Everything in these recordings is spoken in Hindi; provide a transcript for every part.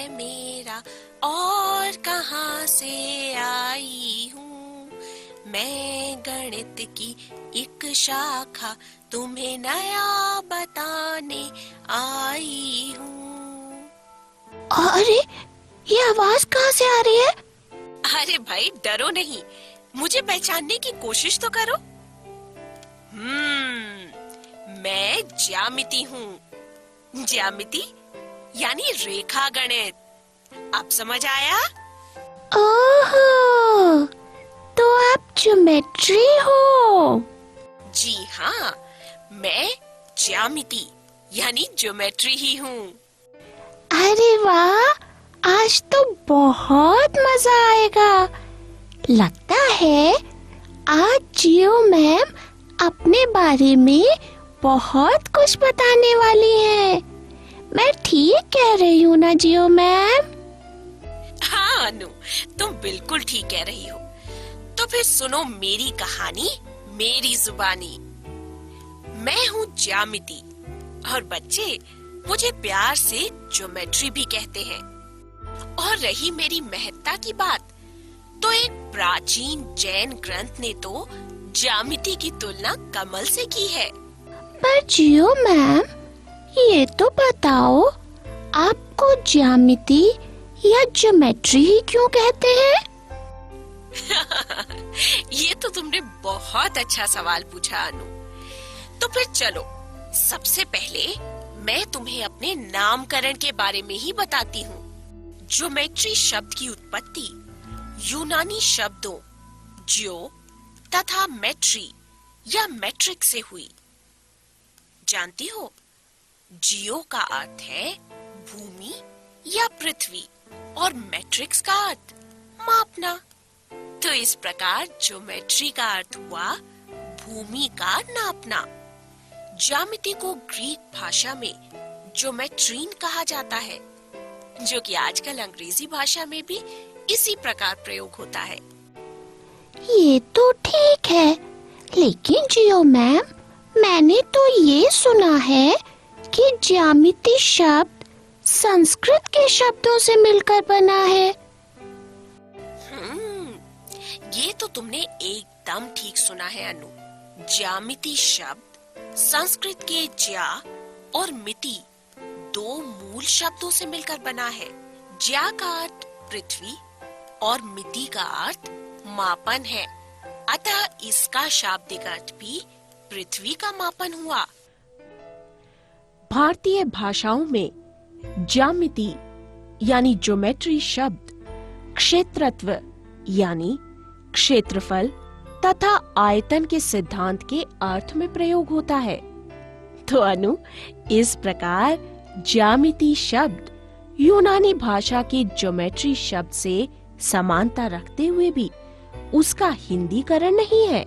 है मेरा और कहाँ से आई हूँ। मैं गणित की एक शाखा तुम्हें नया बताने आई हूँ। अरे, ये आवाज कहाँ से आ रही है? अरे भाई डरो नहीं, मुझे पहचानने की कोशिश तो करो। मैं ज्यामिति हूँ। ज्यामिति यानी रेखा गणित। अब समझ आया? ओह, तो आप ज्योमेट्री हो? जी हाँ, मैं ज्यामिति यानी ज्योमेट्री ही हूँ। अरे वाह, आज तो बहुत मजा आएगा। लगता है आज जियो मैम अपने बारे में बहुत कुछ बताने वाली हैं। मैं ठीक कह रही हूँ ना जियो मैम? हाँ अनु, तुम बिल्कुल ठीक कह रही हो। तो फिर सुनो मेरी कहानी मेरी जुबानी। मैं हूँ ज्यामिति और बच्चे मुझे प्यार से ज्योमेट्री भी कहते हैं। और रही मेरी महत्ता की बात, तो एक प्राचीन जैन ग्रंथ ने तो ज्यामिति की तुलना कमल से की है। पर जियो मैम, ये तो बताओ, आपको ज्यामिति या ज्योमेट्री ही क्यों कहते हैं? ये तो तुमने बहुत अच्छा सवाल पूछा अनु। तो फिर चलो, सबसे पहले मैं तुम्हें अपने नामकरण के बारे में ही बताती हूँ। ज्योमेट्री शब्द की उत्पत्ति यूनानी शब्दों जियो तथा मेट्री या मैट्रिक से हुई। जानती हो, जियो का अर्थ है भूमि या पृथ्वी और मैट्रिक्स का अर्थ मापना। तो इस प्रकार ज्योमेट्री का अर्थ हुआ भूमि का नापना। ज्यामिति को ग्रीक भाषा में ज्योमेट्रीन कहा जाता है, जो कि आजकल अंग्रेजी भाषा में भी इसी प्रकार प्रयोग होता है। ये तो ठीक है, लेकिन जियो मैम, मैंने तो ये सुना है कि ज्यामिति शब्द संस्कृत के शब्दों से मिलकर बना है। ये तो तुमने एकदम ठीक सुना है अनु। ज्यामिति शब्द संस्कृत के ज्या और मिति दो मूल शब्दों से मिलकर बना है। ज्या का अर्थ पृथ्वी और मिति का अर्थ मापन है, अतः इसका शाब्दिक अर्थ भी पृथ्वी का मापन हुआ। भारतीय भाषाओं में ज्यामिति यानी ज्योमेट्री शब्द क्षेत्रत्व यानी क्षेत्रफल तथा आयतन के सिद्धांत के अर्थ में प्रयोग होता है। तो अनु, इस प्रकार ज्यामिति शब्द यूनानी भाषा के ज्योमेट्री शब्द से समानता रखते हुए भी उसका हिंदीकरण नहीं है।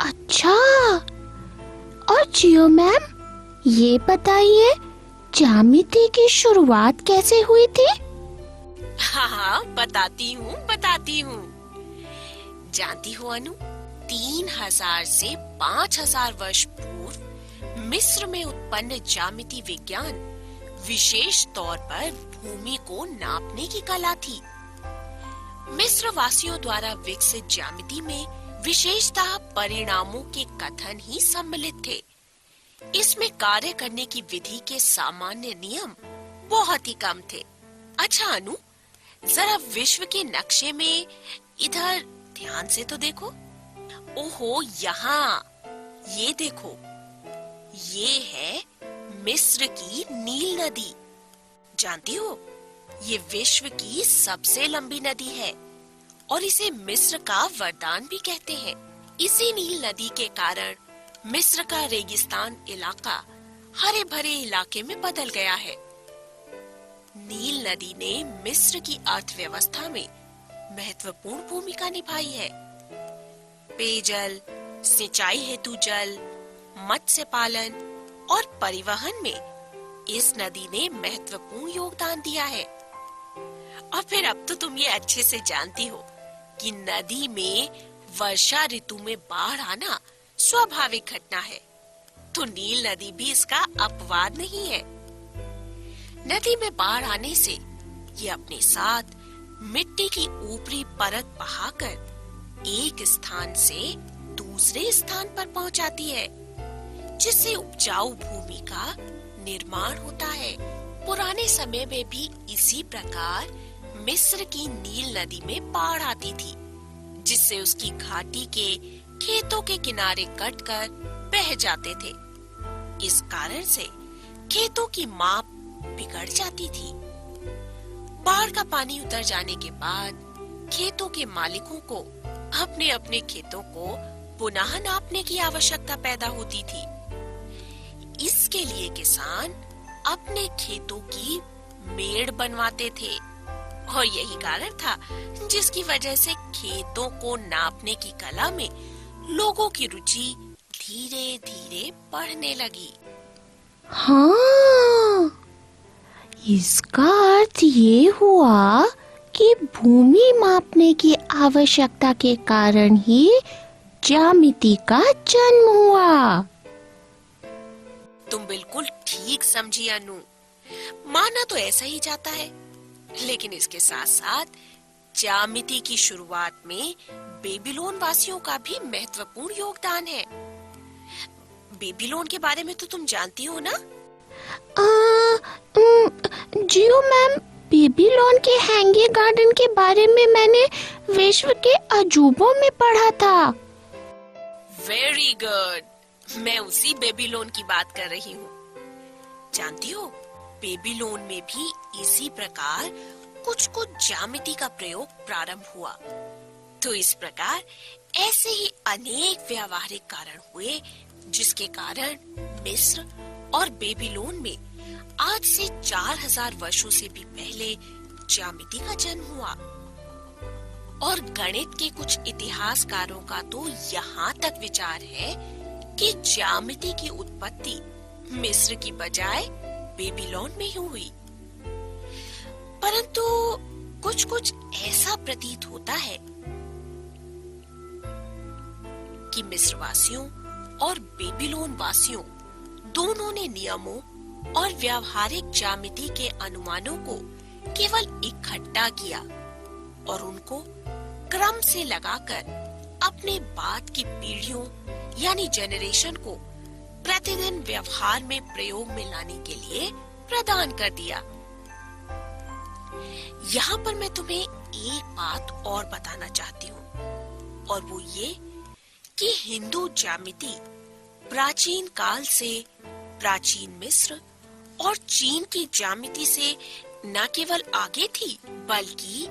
अच्छा, और जियो मैम, ये बताइए ज्यामिति की शुरुआत कैसे हुई थी? हाँ, बताती हूँ। जानती हो अनु, 3000 से 5000 वर्ष पूर्व मिस्र में उत्पन्न ज्यामिति विज्ञान विशेष तौर पर भूमि को नापने की कला थी। मिस्र वासियों द्वारा विकसित ज्यामिति में विशेषतः परिणामों के कथन ही सम्मिलित थे। इसमें कार्य करने की विधि के सामान्य नियम बहुत ही कम थे। अच्छा अनु, जरा विश्व के नक्शे में इधर ध्यान से तो देखो। ओहो, यहाँ ये देखो, ये है मिस्र की नील नदी। जानती हो, ये विश्व की सबसे लंबी नदी है और इसे मिस्र का वरदान भी कहते हैं। इसी नील नदी के कारण मिस्र का रेगिस्तान इलाका हरे भरे इलाके में बदल गया है। नील नदी ने मिस्र की अर्थव्यवस्था में महत्वपूर्ण भूमिका निभाई है। पेयजल, सिंचाई हेतु जल, मत्स्य पालन और परिवहन में इस नदी ने महत्वपूर्ण योगदान दिया है। और फिर अब तो तुम ये अच्छे से जानती हो कि नदी में वर्षा ऋतु में बाढ़ आना स्वाभाविक घटना है, तो नील नदी भी इसका अपवाद नहीं है। नदी में बाढ़ आने से ये अपने साथ मिट्टी की ऊपरी परत बहाकर एक स्थान से दूसरे स्थान पर पहुंचाती है, जिससे उपजाऊ भूमि का निर्माण होता है। पुराने समय में भी इसी प्रकार मिस्र की नील नदी में बाढ़ आती थी, जिससे उसकी घाटी के खेतों के किनारे कटकर बह जाते थे। इस कारण से खेतों की माप बिगड़ जाती थी। बाढ़ का पानी उतर जाने के बाद खेतों के मालिकों को अपने अपने खेतों को पुनः नापने की आवश्यकता पैदा होती थी। इसके लिए किसान अपने खेतों की मेड़ बनवाते थे, और यही कारण था जिसकी वजह से खेतों को नापने की कला में लोगों की रुचि धीरे धीरे बढ़ने लगी। हाँ, इसका अर्थ ये हुआ कि भूमि मापने की आवश्यकता के कारण ही ज्यामिति का जन्म हुआ। तुम बिल्कुल ठीक समझी अनु। माना तो ऐसा ही जाता है, लेकिन इसके साथ साथ ज्यामिति की शुरुआत में बेबीलोन वासियों का भी महत्वपूर्ण योगदान है। बेबीलोन के बारे में तो तुम जानती हो ना? जियो मैम, बेबीलोन के हैंगिंग गार्डन के बारे में मैंने विश्व के अजूबों में पढ़ा था। वेरी गुड, मैं उसी बेबीलोन की बात कर रही हूँ। जानती हो, बेबीलोन में भी इसी प्रकार कुछ ज्यामिति का प्रयोग प्रारंभ हुआ। तो इस प्रकार ऐसे ही अनेक व्यावहारिक कारण हुए, जिसके कारण मिस्र और बेबीलोन में आज से 4000 वर्षों से भी पहले ज्यामिति का जन्म हुआ। और गणित के कुछ इतिहासकारों का तो यहाँ तक विचार है कि ज्यामिति की उत्पत्ति मिस्र की बजाय बेबीलोन में ही हुई। परंतु कुछ ऐसा प्रतीत होता है कि मिस्र वासियों और बेबीलोन वासियों दोनों ने नियमों और व्यावहारिक ज्यामिति के अनुमानों को केवल इकट्ठा किया और उनको क्रम से लगाकर अपने बाद की पीढ़ियों यानी जेनरेशन को प्रतिदिन व्यवहार में प्रयोग में लाने के लिए प्रदान कर दिया। यहाँ पर मैं तुम्हें एक बात और बताना चाहती हूँ, और वो ये कि हिंदू ज्यामिति प्राचीन काल से प्राचीन मिस्र और चीन की ज्यामिति से न केवल आगे थी, बल्कि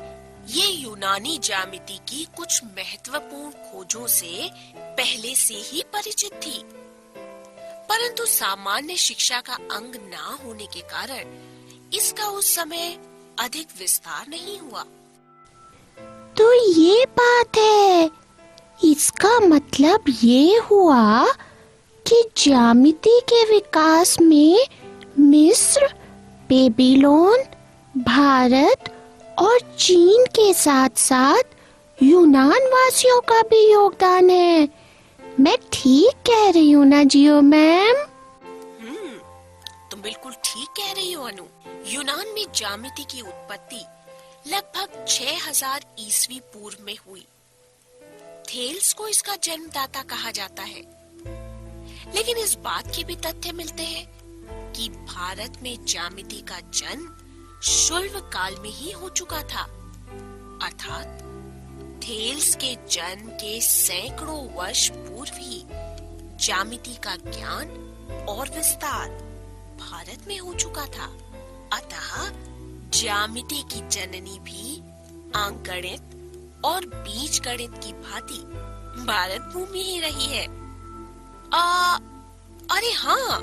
ये यूनानी ज्यामिति की कुछ महत्वपूर्ण खोजों से पहले से ही परिचित थी। परंतु सामान्य शिक्षा का अंग ना होने के कारण इसका उस समय अधिक विस्तार नहीं हुआ। तो ये बात है, इसका मतलब ये हुआ कि ज्यामिति के विकास में मिस्र, बेबीलोन, भारत और चीन के साथ साथ यूनान वासियों का भी योगदान है। मैं ठीक कह रही हूँ ना जियो मैम? तुम बिल्कुल ठीक कह रही हो अनु। यूनान में ज्यामिति की उत्पत्ति लगभग 6000 ईस्वी पूर्व में हुई। थेल्स को इसका जन्मदाता कहा जाता है। लेकिन इस बात के भी तथ्य मिलते हैं कि भारत में ज्यामिति का जन्म शुल्व काल में ही हो चुका था, अर्थात थेल्स के जन्म के सैकड़ों वर्ष पूर्व ही ज्यामिति का ज्ञान और विस्तार भारत में हो चुका था। अतः ज्यामिति की जननी भी अंकगणित और बीजगणित की भांति भारत भूमि ही रही है। अरे हाँ,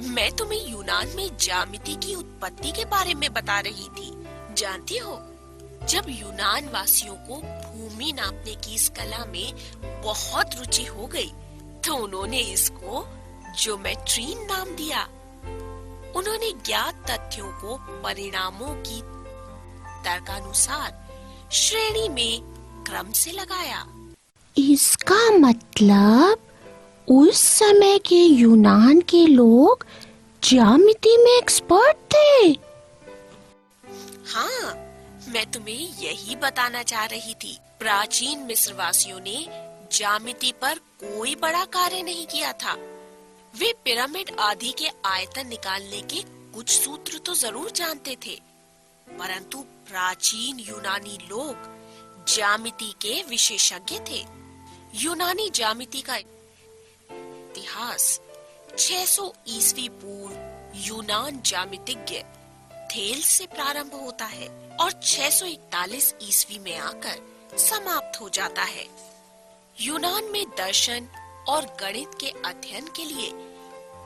मैं तुम्हें यूनान में ज्यामिति की उत्पत्ति के बारे में बता रही थी। जानती हो, जब यूनान वासियों को भूमि नापने की इस कला में बहुत रुचि हो गई, तो उन्होंने इसको ज्योमेट्रीन नाम दिया। उन्होंने ज्ञात तथ्यों को परिणामों की तर्कानुसार श्रेणी में क्रम से लगाया। इसका मतलब उस समय के यूनान के लोग ज्यामिति में एक्सपर्ट थे। तुम्हें यही बताना चाह रही थी। प्राचीन मिस्रवासियों ने ज्यामिति पर कोई बड़ा कार्य नहीं किया था। वे पिरामिड आदि के आयतन निकालने के कुछ सूत्र तो जरूर जानते थे, परंतु प्राचीन यूनानी लोग ज्यामिति के विशेषज्ञ थे। यूनानी ज्यामिति का इतिहास 600 ईस्वी पूर्व यूनान ज्यामितिज्ञ थेल्स से प्रारंभ होता है और 641 ईस्वी में आकर समाप्त हो जाता है। यूनान में दर्शन और गणित के अध्ययन के लिए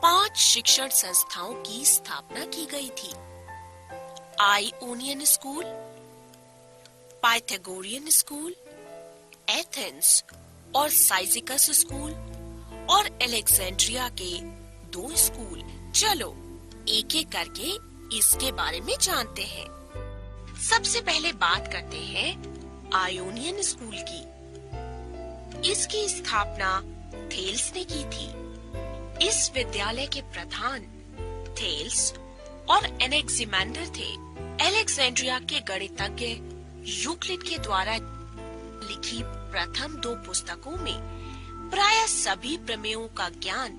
5 शिक्षण संस्थाओं की स्थापना की गई थी। Ionian school, Pythagorean school, Athens और साइजिकस स्कूल और अलेक्जेंड्रिया के 2 स्कूल। चलो एक एक करके इसके बारे में जानते हैं। सबसे पहले बात करते हैं आयोनियन स्कूल की। इसकी स्थापना थेल्स ने की थी। इस विद्यालय के प्रधान थेल्स और एनेक्सिमेंडर थे। अलेक्जेंड्रिया के गणितज्ञ यूक्लिड के द्वारा लिखी प्रथम 2 पुस्तकों में प्राय सभी प्रमेयों का ज्ञान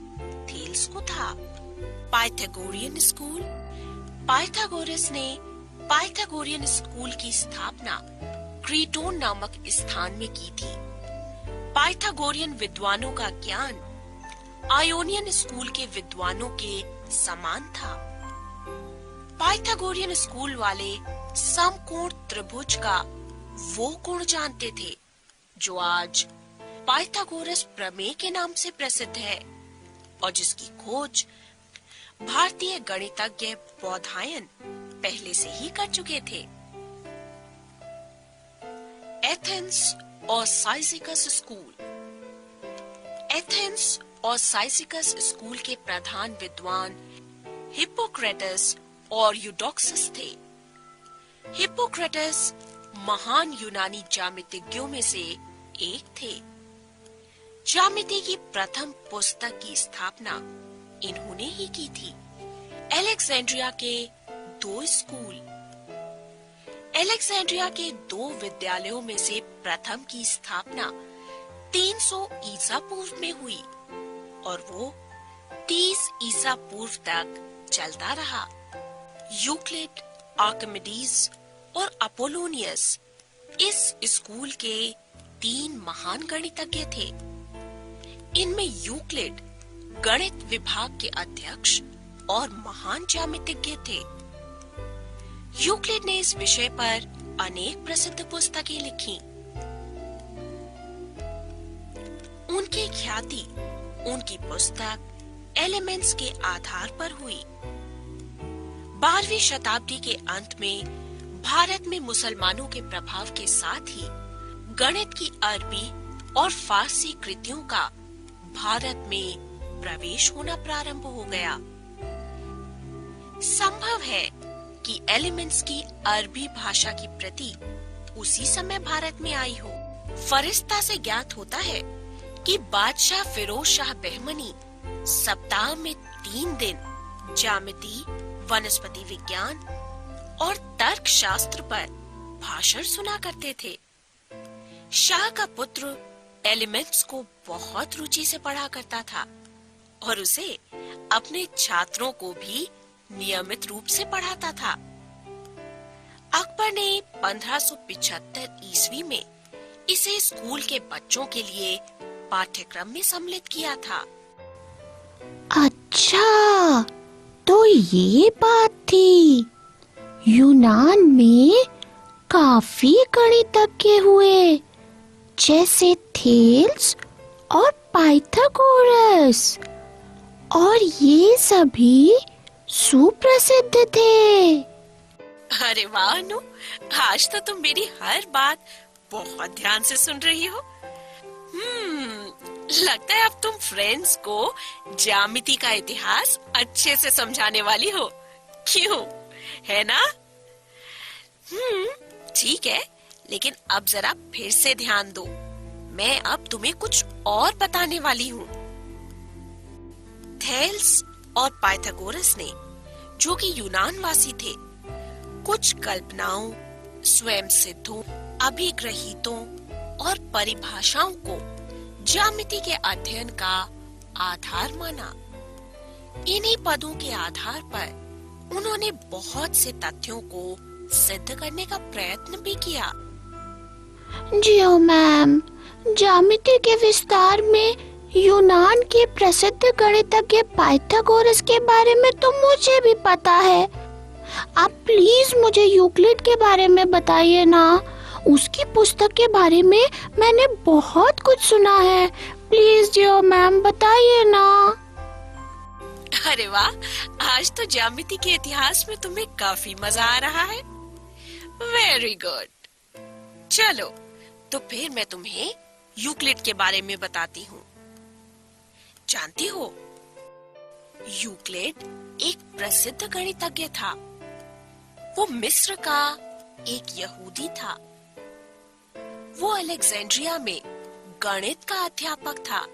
थेल्स को था। पाइथागोरियन स्कूल, पाइथागोरस ने पाइथागोरियन स्कूल की स्थापना क्रीटोन नामक स्थान में की थी। पाइथागोरियन विद्वानों का ज्ञान आयोनियन स्कूल के विद्वानों के समान था। पाइथागोरियन स्कूल वाले समकोण त्रिभुज का वो कोण जानते थे जो आज पाइथागोरस प्रमेय के नाम से प्रसिद्ध है और जिसकी खोज भारतीय गणितज्ञ बौधायन पहले से ही कर चुके थे। एथेंस और साइजिकस स्कूल। एथेंस और साइजिकस स्कूल के प्रधान विद्वान हिप्पोक्रेटस और यूडोक्सस थे। हिप्पोक्रेटस महान यूनानी ज्यामितिज्ञों में से एक थे। ज्यामिति की प्रथम पुस्तक की स्थापना इन्होंने ही की थी। अलेक्जेंड्रिया के 2 स्कूल। अलेक्जेंड्रिया के 2 विद्यालयों में से प्रथम की स्थापना 300 ईसा पूर्व में हुई और वो 30 ईसा पूर्व तक चलता रहा। यूक्लिड, आर्किमिडीज और अपोलोनियस इस स्कूल के 3 महान गणितज्ञ थे। इनमें यूक्लिड गणित विभाग के अध्यक्ष और महान ज्यामितिज्ञ थे। यूक्लिड ने इस विषय पर अनेक प्रसिद्ध पुस्तकें लिखी। उनकी ख्याति उनकी पुस्तक एलिमेंट्स के आधार पर हुई। 12वीं शताब्दी के अंत में भारत में मुसलमानों के प्रभाव के साथ ही गणित की अरबी और फारसी कृतियों का भारत में प्रवेश होना प्रारंभ हो गया। संभव है कि एलिमेंट्स की अरबी भाषा की प्रति उसी समय भारत में आई हो। फरिश्ता से ज्ञात होता है कि बादशाह फिरोज शाह बहमनी सप्ताह में 3 दिन ज्यामिति, वनस्पति विज्ञान और तर्क शास्त्र पर भाषण सुना करते थे। शाह का पुत्र एलिमेंट्स को बहुत रुचि से पढ़ा करता था और उसे अपने छात्रों को भी नियमित रूप से पढ़ाता था। अकबर ने 1575 ईस्वी में इसे स्कूल के बच्चों के लिए पाठ्यक्रम में सम्मिलित किया था। अच्छा, तो ये बात थी। यूनान में काफी गणितज्ञ हुए, जैसे थेल्स और पाइथागोरस, और ये सभी सुप्रसिद्ध थे। अरे वाह अनु, आज तो तुम मेरी हर बात बहुत ध्यान से सुन रही हो। लगता है अब तुम फ्रेंड्स को ज्यामिति का इतिहास अच्छे से समझाने वाली हो, क्यों? है ना? ठीक है, लेकिन अब जरा फिर से ध्यान दो। मैं अब तुम्हें कुछ और बताने वाली हूँ। थेल्स और पाइथागोरस ने, जो कि यूनान वासी थे, कुछ कल्पनाओं स्वयं सिद्धों, अभिग्रहीतों और परिभाषाओं को ज्यामिति के अध्ययन का आधार माना। इन्हीं पदों के आधार पर उन्होंने बहुत से तथ्यों को सिद्ध करने का प्रयत्न भी किया। जियो मैम, ज्यामिति के विस्तार में यूनान के प्रसिद्ध गणितज्ञ पाइथागोरस के बारे में तो मुझे भी पता है। आप प्लीज मुझे यूक्लिड के बारे में बताइए ना। उसकी पुस्तक के बारे में मैंने बहुत कुछ सुना है। प्लीज जियो मैम, बताइए ना। अरे वाह, आज तो ज्यामिति के इतिहास में तुम्हें काफी मजा आ रहा है। Very good. चलो, तो फिर मैं तुम्हें यूक्लिड के बारे में बताती हूँ। जानती हो, यूक्लिड एक प्रसिद्ध गणितज्ञ था। वो मिस्र का एक यहूदी था। वो अलेक्जेंड्रिया में गणित का अध्यापक था।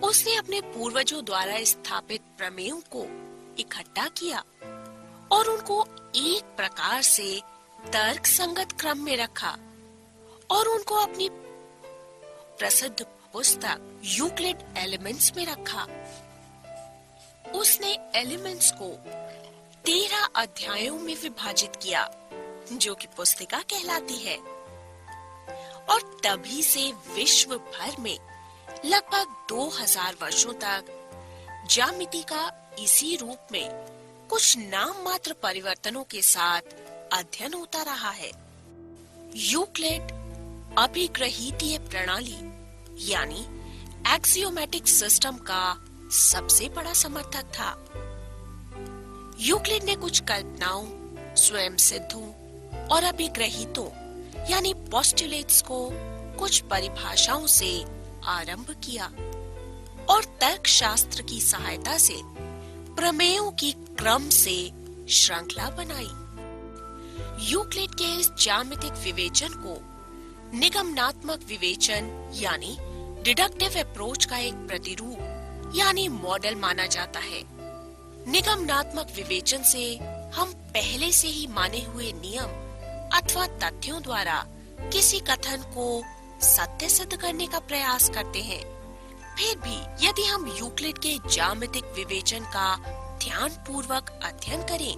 उसने अपने पूर्वजों द्वारा स्थापित प्रमेयों को इकट्ठा किया और उनको एक प्रकार से तर्क संगत क्रम में रखा और उनको अपनी प्रसिद्ध पुस्तक यूक्लिड एलिमेंट्स में रखा। उसने एलिमेंट्स को 13 अध्यायों में विभाजित किया, जो कि पुस्तिका कहलाती है। और तभी से विश्व भर में लगभग 2000 वर्षों तक ज्यामिति का इसी रूप में कुछ नाम मात्र परिवर्तनों के साथ अध्ययन होता रहा है। यूक्लिड अभिग्रहीतीय प्रणाली यानी एक्सियोमेटिक सिस्टम का सबसे बड़ा समर्थक था। यूक्लिड ने कुछ कल्पनाओं, स्वयं सिद्धों और अभिग्रहीतों यानी पोस्टुलेट्स को कुछ परिभाषाओं से आरंभ किया और तर्कशास्त्र की सहायता से प्रमेयों की क्रम से श्रृंखला बनाई। यूक्लिड के इस ज्यामितिक विवेचन को निगमनात्मक विवेचन यानी डिडक्टिव अप्रोच का एक प्रतिरूप यानी मॉडल माना जाता है। निगमनात्मक विवेचन से हम पहले से ही माने हुए नियम अथवा तथ्यों द्वारा किसी कथन को सत्य सिद्ध करने का प्रयास करते हैं। फिर भी यदि हम यूक्लिड के ज्यामितिक विवेचन का ध्यान पूर्वक अध्ययन करें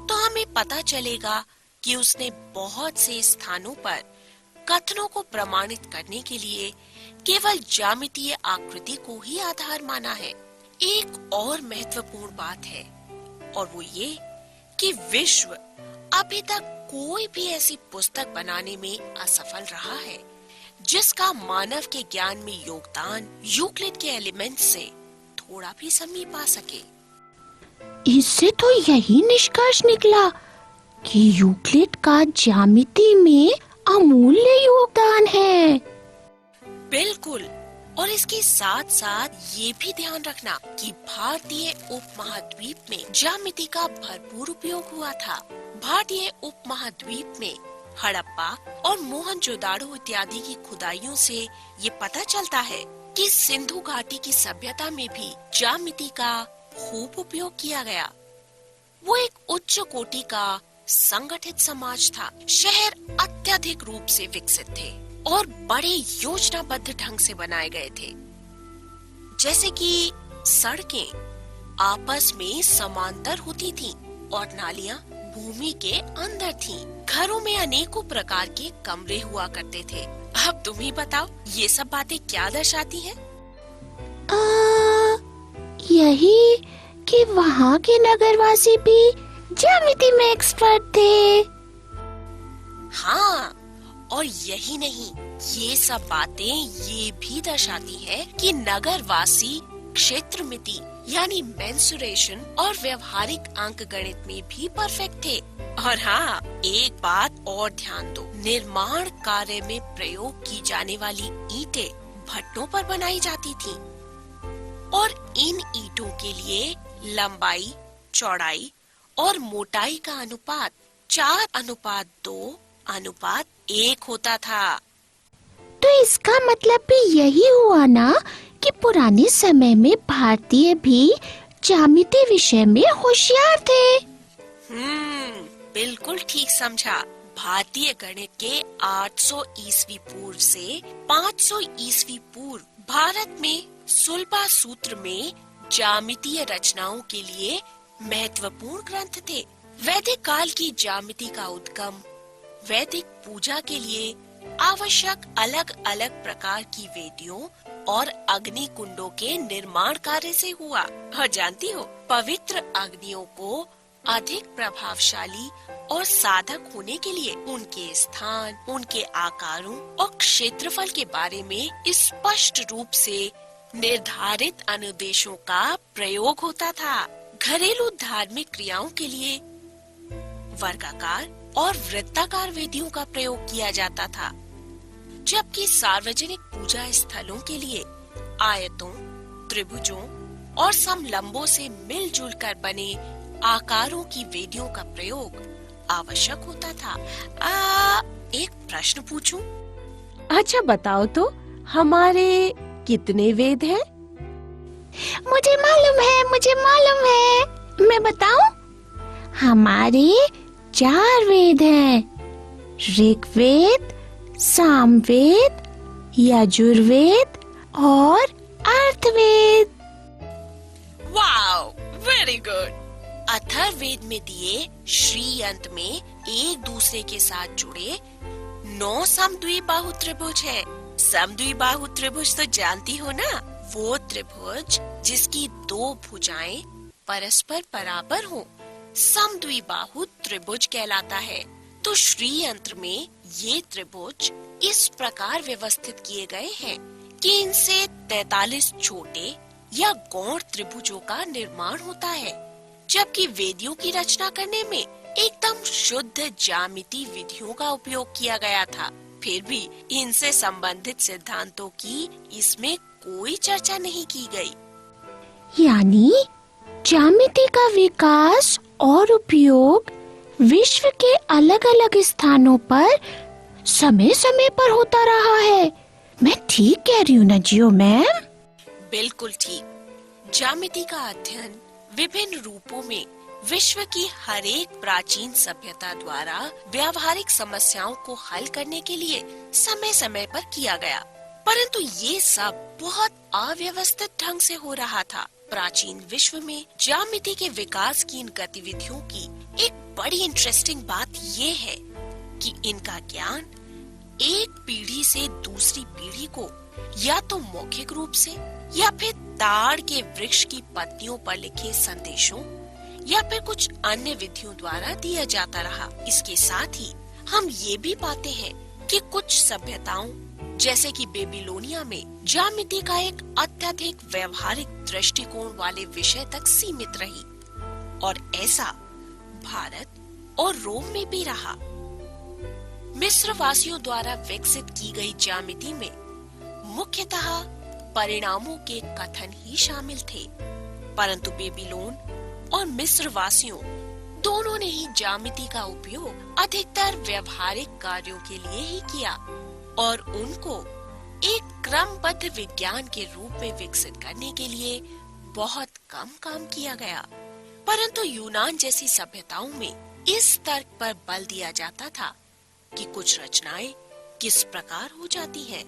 तो हमें पता चलेगा कि उसने बहुत से स्थानों पर कथनों को प्रमाणित करने के लिए केवल ज्यामितीय आकृति को ही आधार माना है। एक और महत्वपूर्ण बात है और वो ये कि विश्व अभी तक कोई भी ऐसी पुस्तक बनाने में असफल रहा है जिसका मानव के ज्ञान में योगदान यूक्लिड के एलिमेंट्स से थोड़ा भी समीप आ सके। इससे तो यही निष्कर्ष निकला कि यूक्लिड का ज्यामिति में अमूल्य योगदान है। बिल्कुल, और इसके साथ साथ ये भी ध्यान रखना कि भारतीय उपमहाद्वीप में ज्यामिति का भरपूर उपयोग हुआ था। भारतीय उपमहाद्वीप में हड़प्पा और मोहनजोदाड़ो इत्यादि की खुदाइयों से ये पता चलता है कि सिंधु घाटी की सभ्यता में भी ज्यामिति का खूब उपयोग किया गया। वो एक उच्च कोटि का संगठित समाज था। शहर अत्यधिक रूप से विकसित थे और बड़े योजनाबद्ध ढंग से बनाए गए थे, जैसे कि सड़कें आपस में समांतर होती थीं और नालियां भूमि के अंदर थीं। घरों में अनेकों प्रकार के कमरे हुआ करते थे। अब तुम ही बताओ, ये सब बातें क्या दर्शाती हैं? यही कि वहाँ के नगरवासी भी ज्यामिति में एक्सपर्ट थे। हाँ, और यही नहीं, ये सब बातें ये भी दर्शाती है कि नगरवासी क्षेत्रमिति यानी मेंसुरेशन और व्यवहारिक अंक गणित में भी परफेक्ट थे। और हाँ, एक बात और ध्यान दो, निर्माण कार्य में प्रयोग की जाने वाली ईंटें भट्टों पर बनाई जाती थीं और इन ईंटों के लिए लंबाई, चौड़ाई और मोटाई का अनुपात 4:2:1 होता था। तो इसका मतलब भी यही हुआ ना कि पुराने समय में भारतीय भी ज्यामिति विषय में होशियार थे। बिल्कुल ठीक समझा। भारतीय गणित के 800 ईस्वी पूर्व से 500 ईस्वी पूर्व भारत में सुलभा सूत्र में ज्यामितीय रचनाओं के लिए महत्वपूर्ण ग्रंथ थे। वैदिक काल की ज्यामिति का उद्गम वैदिक पूजा के लिए आवश्यक अलग अलग प्रकार की वेदियों और अग्नि कुंडों के निर्माण कार्य से हुआ। और जानती हो, पवित्र अग्नियों को अधिक प्रभावशाली और साधक होने के लिए उनके स्थान, उनके आकारों और क्षेत्रफल के बारे में स्पष्ट रूप से निर्धारित अनुदेशों का प्रयोग होता था। घरेलू धार्मिक क्रियाओं के लिए वर्गाकार और वृत्ताकार वेदियों का प्रयोग किया जाता था, जबकि सार्वजनिक पूजा स्थलों के लिए आयतों, त्रिभुजों और समलंबों से मिलजुल कर बने आकारों की वेदियों का प्रयोग आवश्यक होता था। एक प्रश्न पूछूं? अच्छा बताओ तो, हमारे कितने वेद हैं? मुझे मालूम है। मैं बताऊं? हमारे 4 वेद हैं। ऋग्वेद, सामवेद, यजुर्वेद और Atharvaveda. Wow, very good. Atharvaveda में दिए श्री अंत में एक दूसरे के साथ जुड़े 9 समद्विबाहु त्रिभुज है। समद्विबाहु त्रिभुज तो जानती हो ना, वो त्रिभुज जिसकी 2 भुजाएं परस्पर बराबर हो, समद्विबाहु त्रिभुज कहलाता है। तो श्री यंत्र में ये त्रिभुज इस प्रकार व्यवस्थित किए गए हैं कि इनसे 43 छोटे या गौण त्रिभुजों का निर्माण होता है, जबकि वेदियों की रचना करने में एकदम शुद्ध ज्यामिति विधियों का उपयोग किया गया था। फिर भी इनसे संबंधित सिद्धांतों की इसमें कोई चर्चा नहीं की गई। यानी ज्यामिति का विकास और उपयोग विश्व के अलग अलग स्थानों पर समय समय पर होता रहा है। मैं ठीक कह रही हूँ ना जियो मैम? बिल्कुल ठीक। ज्यामिति का अध्ययन विभिन्न रूपों में विश्व की हर एक प्राचीन सभ्यता द्वारा व्यावहारिक समस्याओं को हल करने के लिए समय समय पर किया गया, परंतु ये सब बहुत अव्यवस्थित ढंग से हो रहा था। प्राचीन विश्व में ज्यामिति के विकास की इन गतिविधियों की एक बड़ी इंटरेस्टिंग बात ये है कि इनका ज्ञान एक पीढ़ी से दूसरी पीढ़ी को या तो मौखिक रूप से या फिर ताड़ के वृक्ष की पत्तियों पर लिखे संदेशों या फिर कुछ अन्य विधियों द्वारा दिया जाता रहा। इसके साथ ही हम ये भी पाते हैं कि कुछ सभ्यताओं जैसे कि बेबीलोनिया में ज्यामिति का एक अत्यधिक व्यवहारिक दृष्टिकोण वाले विषय तक सीमित रही, और ऐसा भारत और रोम में भी रहा। मिस्र वासियों द्वारा विकसित की गई ज्यामिति में मुख्यतः परिणामों के कथन ही शामिल थे, परंतु बेबीलोन और मिस्र वासियों दोनों ने ही ज्यामिति का उपयोग अधिकतर व्यवहारिक कार्यों के लिए ही किया और उनको एक क्रमबद्ध विज्ञान के रूप में विकसित करने के लिए बहुत कम काम किया गया। परंतु यूनान जैसी सभ्यताओं में इस तर्क पर बल दिया जाता था कि कुछ रचनाएं किस प्रकार हो जाती हैं।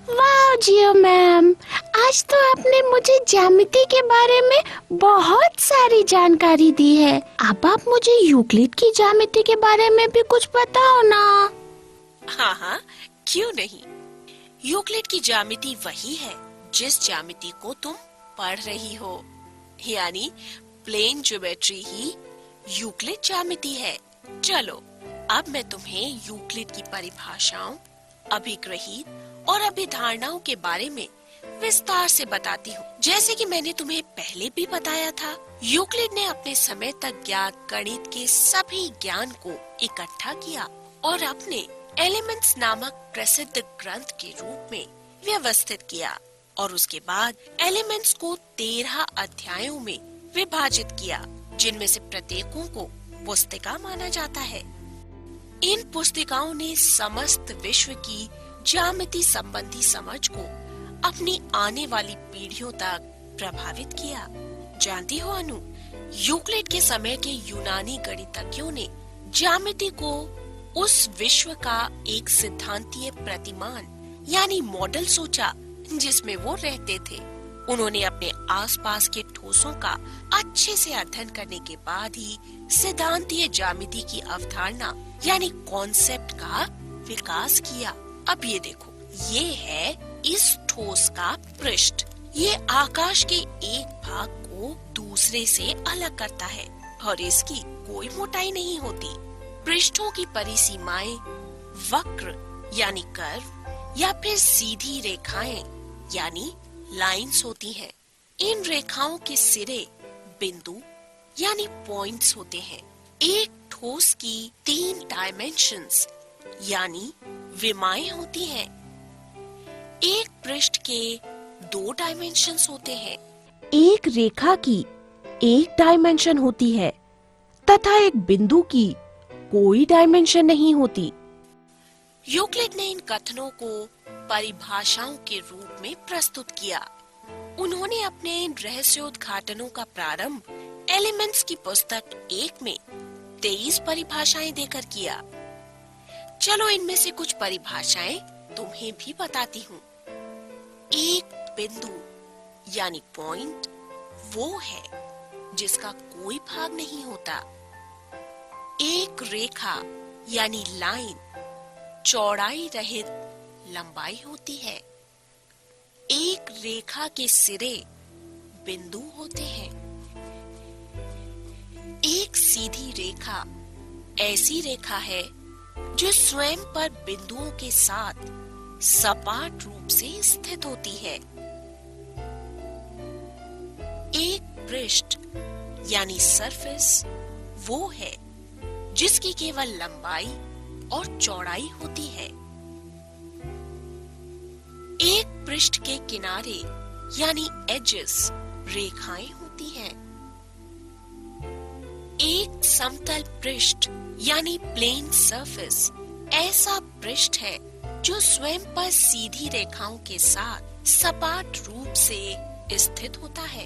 वाह जियो मैम, आज तो आपने मुझे ज्यामिति के बारे में बहुत सारी जानकारी दी है। अब आप मुझे यूक्लिड की ज्यामिति के बारे में भी कुछ बताओ ना। हाँ, क्यों नहीं। यूक्लिड की ज्यामिति वही है जिस ज्यामिति को तुम पढ़ रही हो, यानी प्लेन ज्योमेट्री ही यूक्लिड ज्यामिति है। चलो अब मैं तुम्हें यूक्लिड की परिभाषाओं, अभिग्रहित और अभिधारणाओं के बारे में विस्तार से बताती हूँ। जैसे कि मैंने तुम्हें पहले भी बताया था, यूक्लिड ने अपने समय तक ज्ञात गणित के सभी ज्ञान को इकट्ठा किया और अपने एलिमेंट्स नामक प्रसिद्ध ग्रंथ के रूप में व्यवस्थित किया, और उसके बाद एलिमेंट्स को 13 अध्यायों में विभाजित किया, जिनमें से प्रत्येकों को पुस्तिका माना जाता है। इन पुस्तिकाओं ने समस्त विश्व की ज्यामिति संबंधी समझ को अपनी आने वाली पीढ़ियों तक प्रभावित किया। जानती हो अनु, यूक्लिड के समय के यूनानी गणितज्ञों ने ज्यामिति को उस विश्व का एक सिद्धांतीय प्रतिमान यानी मॉडल सोचा जिसमें वो रहते थे। उन्होंने अपने आसपास के ठोसों का अच्छे से अध्ययन करने के बाद ही सिद्धांतीय ज्यामिति की अवधारणा यानी कॉन्सेप्ट का विकास किया। अब ये देखो, ये है इस ठोस का पृष्ठ। ये आकाश के एक भाग को दूसरे से अलग करता है और इसकी कोई मोटाई नहीं होती। पृष्ठों की परिसीमाएं वक्र यानी कर्व या फिर सीधी रेखाएं यानी लाइंस होती हैं। इन रेखाओं के सिरे बिंदु यानी पॉइंट्स होते हैं। एक ठोस की 3 डायमेंशंस यानी विमाएं होती हैं। एक पृष्ठ के 2 डायमेंशंस होते हैं। एक रेखा की 1 डायमेंशन होती है तथा एक बिंदु की कोई डायमेंशन नहीं होती। यूक्लिड ने इन कथनों को परिभाषाओं के रूप में प्रस्तुत किया। उन्होंने अपने इन रहस्योद्घाटनों का प्रारंभ एलिमेंट्स की पुस्तक 1 में 23 परिभाषाएं देकर किया। चलो इनमें से कुछ परिभाषाएं तुम्हें भी बताती हूँ। एक बिंदु यानी पॉइंट वो है जिसका कोई भाग नहीं होता। एक रेखा यानी लाइन चौड़ाई रहित लंबाई होती है। एक रेखा के सिरे बिंदु होते हैं। एक सीधी रेखा ऐसी रेखा है जो स्वयं पर बिंदुओं के साथ सपाट रूप से स्थित होती है। एक पृष्ठ यानी सरफेस वो है जिसकी केवल लंबाई और चौड़ाई होती है। एक पृष्ठ के किनारे यानी एजेस रेखाएं होती हैं। एक समतल पृष्ठ यानी प्लेन सरफेस ऐसा पृष्ठ है जो स्वयं पर सीधी रेखाओं के साथ सपाट रूप से स्थित होता है।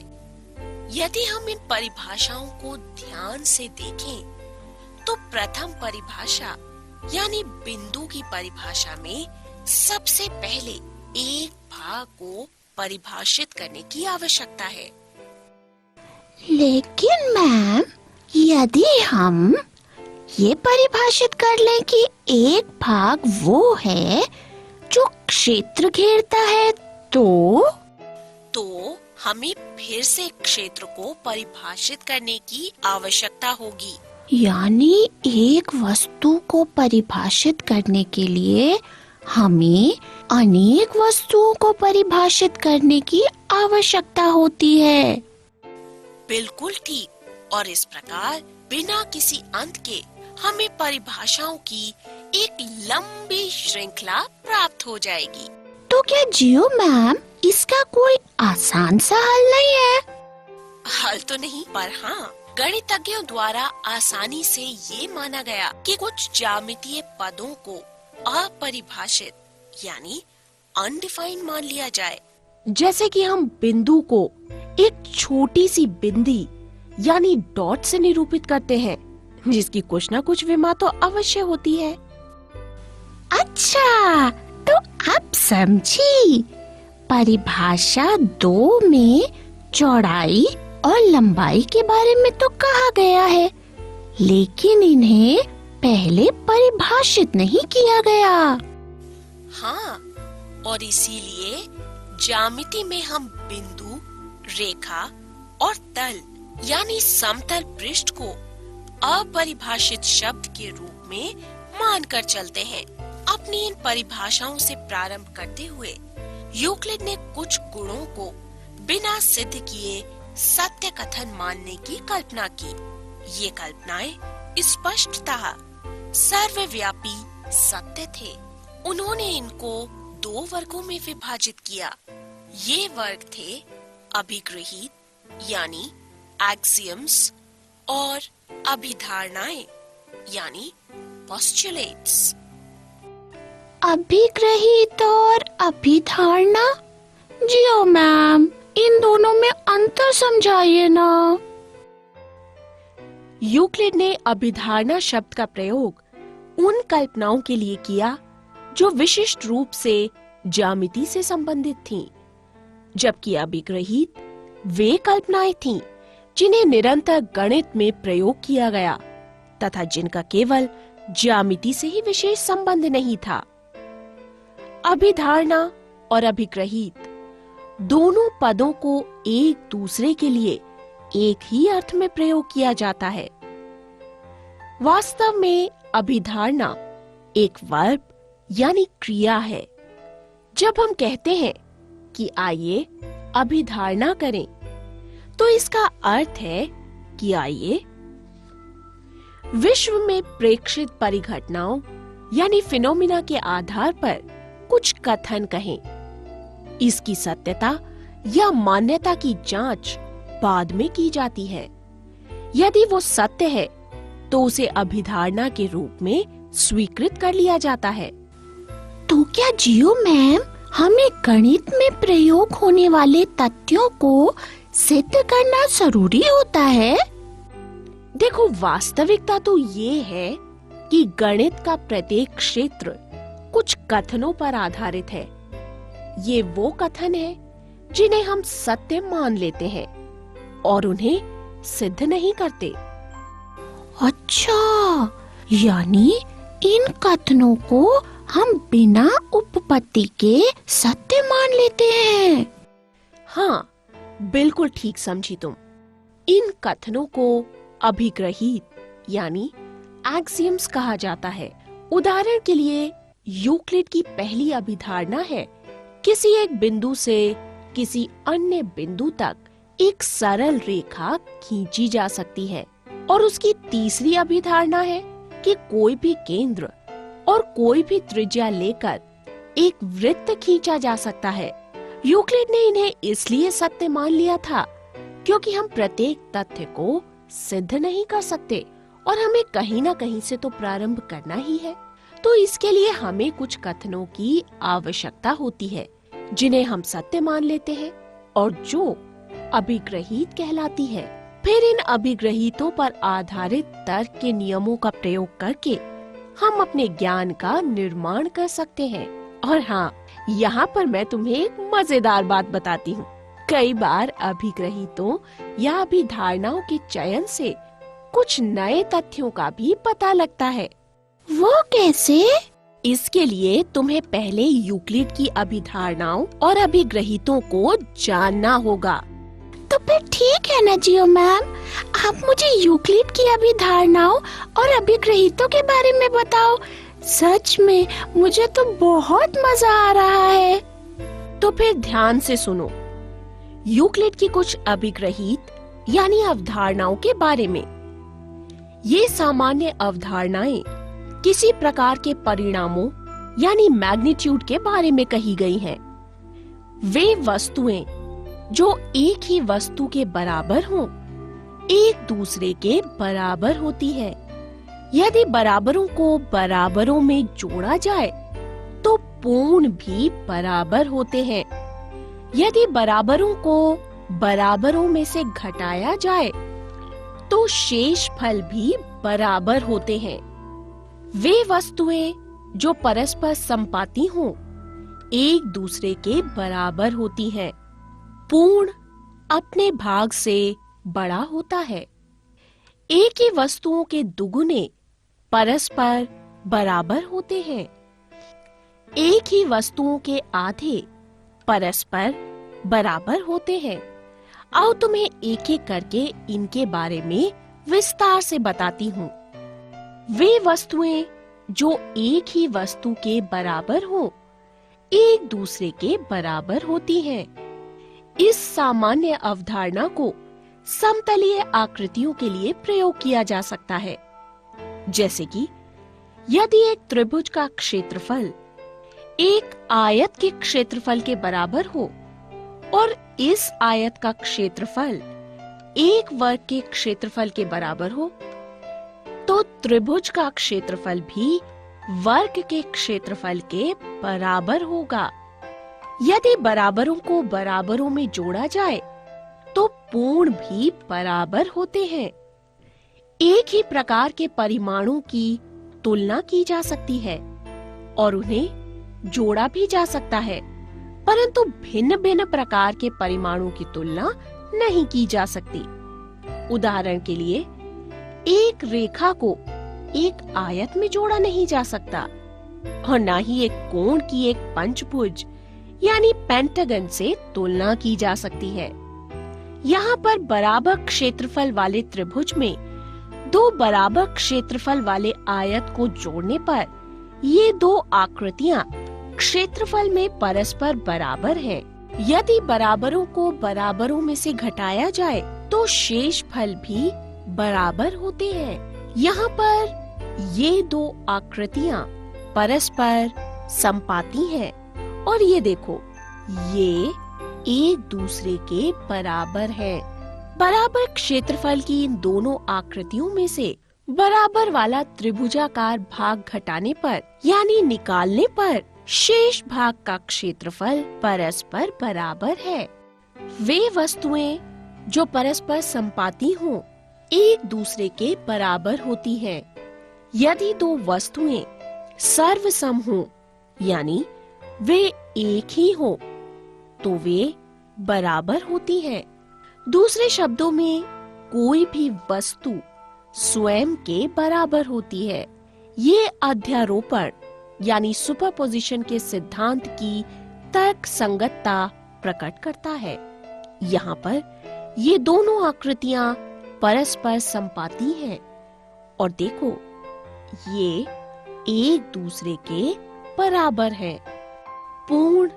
यदि हम इन परिभाषाओं को ध्यान से देखें तो प्रथम परिभाषा यानी बिंदु की परिभाषा में सबसे पहले एक भाग को परिभाषित करने की आवश्यकता है। लेकिन मैम, यदि हम ये परिभाषित कर लें कि एक भाग वो है जो क्षेत्र घेरता है, तो हमें फिर से क्षेत्र को परिभाषित करने की आवश्यकता होगी। यानी एक वस्तु को परिभाषित करने के लिए हमें अनेक वस्तुओं को परिभाषित करने की आवश्यकता होती है। बिल्कुल ठीक। और इस प्रकार बिना किसी अंत के हमें परिभाषाओं की एक लंबी श्रृंखला प्राप्त हो जाएगी। तो क्या जियो मैम, इसका कोई आसान सा हल नहीं है? हल तो नहीं, पर हाँ, गणितज्ञों द्वारा आसानी से ये माना गया कि कुछ ज्यामितीय पदों को अपरिभाषित यानी अनडिफाइंड मान लिया जाए। जैसे कि हम बिंदु को एक छोटी सी बिंदी यानी डॉट से निरूपित करते हैं, जिसकी कुछ न कुछ विमा तो अवश्य होती है। अच्छा, तो अब समझी। परिभाषा 2 में चौड़ाई और लंबाई के बारे में तो कहा गया है, लेकिन इन्हें पहले परिभाषित नहीं किया गया। हाँ, और इसीलिए ज्यामिति में हम बिंदु, रेखा और तल यानी समतल पृष्ठ को अपरिभाषित शब्द के रूप में मानकर चलते हैं। अपनी इन परिभाषाओं से प्रारंभ करते हुए यूक्लिड ने कुछ गुणों को बिना सिद्ध किए सत्य कथन मानने की कल्पना की। ये कल्पनाएं स्पष्टतः सर्वव्यापी सत्य थे। उन्होंने इनको 2 वर्गों में विभाजित किया। ये वर्ग थे अभिगृहीत यानी एक्सियम्स और अभिधारणाएं यानी पोस्टुलेट्स। अभिग्रहित और अभिधारणा? जियो मैम, इन दोनों में अंतर समझाइए ना। यूक्लिड ने अभिधारणा शब्द का प्रयोग उन कल्पनाओं के लिए किया जो विशिष्ट रूप से ज्यामिति से संबंधित थीं, जबकि अभिग्रहित वे कल्पनाएं थीं जिन्हें निरंतर गणित में प्रयोग किया गया तथा जिनका केवल ज्यामिति से ही विशेष संबंध नहीं था। अभिधारणा और अभिग्रहित दोनों पदों को एक दूसरे के लिए एक ही अर्थ में प्रयोग किया जाता है। वास्तव में अभिधारणा एक वर्ब यानी क्रिया है। जब हम कहते हैं कि आइए अभिधारणा करें, तो इसका अर्थ है कि आइए विश्व में प्रेक्षित परिघटनाओं यानी फिनोमिना के आधार पर कुछ कथन कहें। इसकी सत्यता या मान्यता की जांच बाद में की जाती है। यदि वो सत्य है तो उसे अभिधारणा के रूप में स्वीकृत कर लिया जाता है। तो क्या जियो मैम हमें गणित में प्रयोग होने वाले तथ्यों को सिद्ध करना जरूरी होता है? देखो, वास्तविकता तो ये है कि गणित का प्रत्येक क्षेत्र कुछ कथनों पर आधारित है। ये वो कथन है जिन्हें हम सत्य मान लेते हैं और उन्हें सिद्ध नहीं करते। अच्छा, यानी इन कथनों को हम बिना उपपत्ति के सत्य मान लेते हैं। हाँ, बिल्कुल ठीक समझी तुम। इन कथनों को अभिग्रहित यानी एक्सियम्स कहा जाता है। उदाहरण के लिए यूक्लिड की पहली अभिधारणा है किसी एक बिंदु से किसी अन्य बिंदु तक एक सरल रेखा खींची जा सकती है, और उसकी तीसरी अभिधारणा है कि कोई भी केंद्र और कोई भी त्रिज्या लेकर एक वृत्त खींचा जा सकता है। यूक्लिड ने इन्हें इसलिए सत्य मान लिया था क्योंकि हम प्रत्येक तथ्य को सिद्ध नहीं कर सकते और हमें कहीं ना कहीं से तो प्रारंभ करना ही है। तो इसके लिए हमें कुछ कथनों की आवश्यकता होती है जिन्हें हम सत्य मान लेते हैं और जो अभिग्रहित कहलाती है। फिर इन अभिग्रहितों पर आधारित तर्क के नियमों का प्रयोग करके हम अपने ज्ञान का निर्माण कर सकते हैं। और हाँ, यहाँ पर मैं तुम्हें एक मजेदार बात बताती हूँ। कई बार अभिग्रहितों या अभिधारणाओं के चयन से कुछ नए तथ्यों का भी पता लगता है। वो कैसे? इसके लिए तुम्हें पहले यूक्लिड की अभिधारणाओं और अभिग्रहितों को जानना होगा। तो फिर ठीक है ना जियो मैम, आप मुझे यूक्लिड की अभिधारणाओं और अभिग्रहितों के बारे में बताओ। सच में मुझे तो बहुत मजा आ रहा है। तो फिर ध्यान से सुनो। यूक्लिड की कुछ अभिग्रहित यानी अवधारणाओं के बारे में। ये सामान्य अवधारणाएं किसी प्रकार के परिणामों यानी मैग्नीट्यूड के बारे में कही गई हैं। वे वस्तुएं जो एक ही वस्तु के बराबर हों, एक दूसरे के बराबर होती है। यदि बराबरों को बराबरों में जोड़ा जाए तो पूर्ण भी बराबर होते हैं। यदि बराबरों को बराबरों में से घटाया जाए तो शेष फल भी बराबर होते हैं। वे वस्तुएं जो परस्पर संपाती हों, एक दूसरे के बराबर होती हैं। पूर्ण अपने भाग से बड़ा होता है। एक ही वस्तुओं के दुगुने परस्पर बराबर होते हैं। एक ही वस्तुओं के आधे परस्पर बराबर होते हैं। आओ तुम्हें एक एक करके इनके बारे में विस्तार से बताती हूँ। वे वस्तुएं जो एक ही वस्तु के बराबर हो, एक दूसरे के बराबर होती हैं। इस सामान्य अवधारणा को समतलीय आकृतियों के लिए प्रयोग किया जा सकता है। जैसे कि यदि एक त्रिभुज का क्षेत्रफल एक आयत के क्षेत्रफल के बराबर हो और इस आयत का क्षेत्रफल एक वर्ग के क्षेत्रफल के बराबर हो, तो त्रिभुज का क्षेत्रफल भी वर्ग के क्षेत्रफल के बराबर होगा। यदि बराबरों को बराबरों में जोड़ा जाए तो पूर्ण भी बराबर होते हैं। एक ही प्रकार के परिमाणों की तुलना की जा सकती है और उन्हें जोड़ा भी जा सकता है, परंतु भिन्न भिन्न प्रकार के परमाणु की तुलना नहीं की जा सकती। उदाहरण के लिए, एक रेखा को एक आयत में जोड़ा नहीं जा सकता और न ही एक कोण की एक पंचभुज यानी पेंटागन से तुलना की जा सकती है। यहाँ पर बराबर क्षेत्रफल वाले त्रिभुज में दो बराबर क्षेत्रफल वाले आयत को जोड़ने पर ये दो आकृतियाँ क्षेत्रफल में परस्पर बराबर हैं। यदि बराबरों को बराबरों में से घटाया जाए तो शेष फल भी बराबर होते हैं। यहाँ पर ये दो आकृतियाँ परस्पर संपाती हैं और ये देखो, ये एक दूसरे के बराबर हैं। बराबर क्षेत्रफल की इन दोनों आकृतियों में से बराबर वाला त्रिभुजाकार भाग घटाने पर यानी निकालने पर शेष भाग का क्षेत्रफल परस्पर बराबर है। वे वस्तुएं जो परस्पर संपाती हों एक दूसरे के बराबर होती हैं। यदि दो वस्तुएं सर्वसम हों यानी वे एक ही हों तो वे बराबर होती हैं। दूसरे शब्दों में कोई भी वस्तु स्वयं के बराबर होती है। ये अध्यारोपण यानी सुपरपोजिशन के सिद्धांत की तर्क संगतता प्रकट करता है। यहाँ पर ये दोनों आकृतियां परस्पर संपाती हैं और देखो, ये एक दूसरे के बराबर हैं। पूर्ण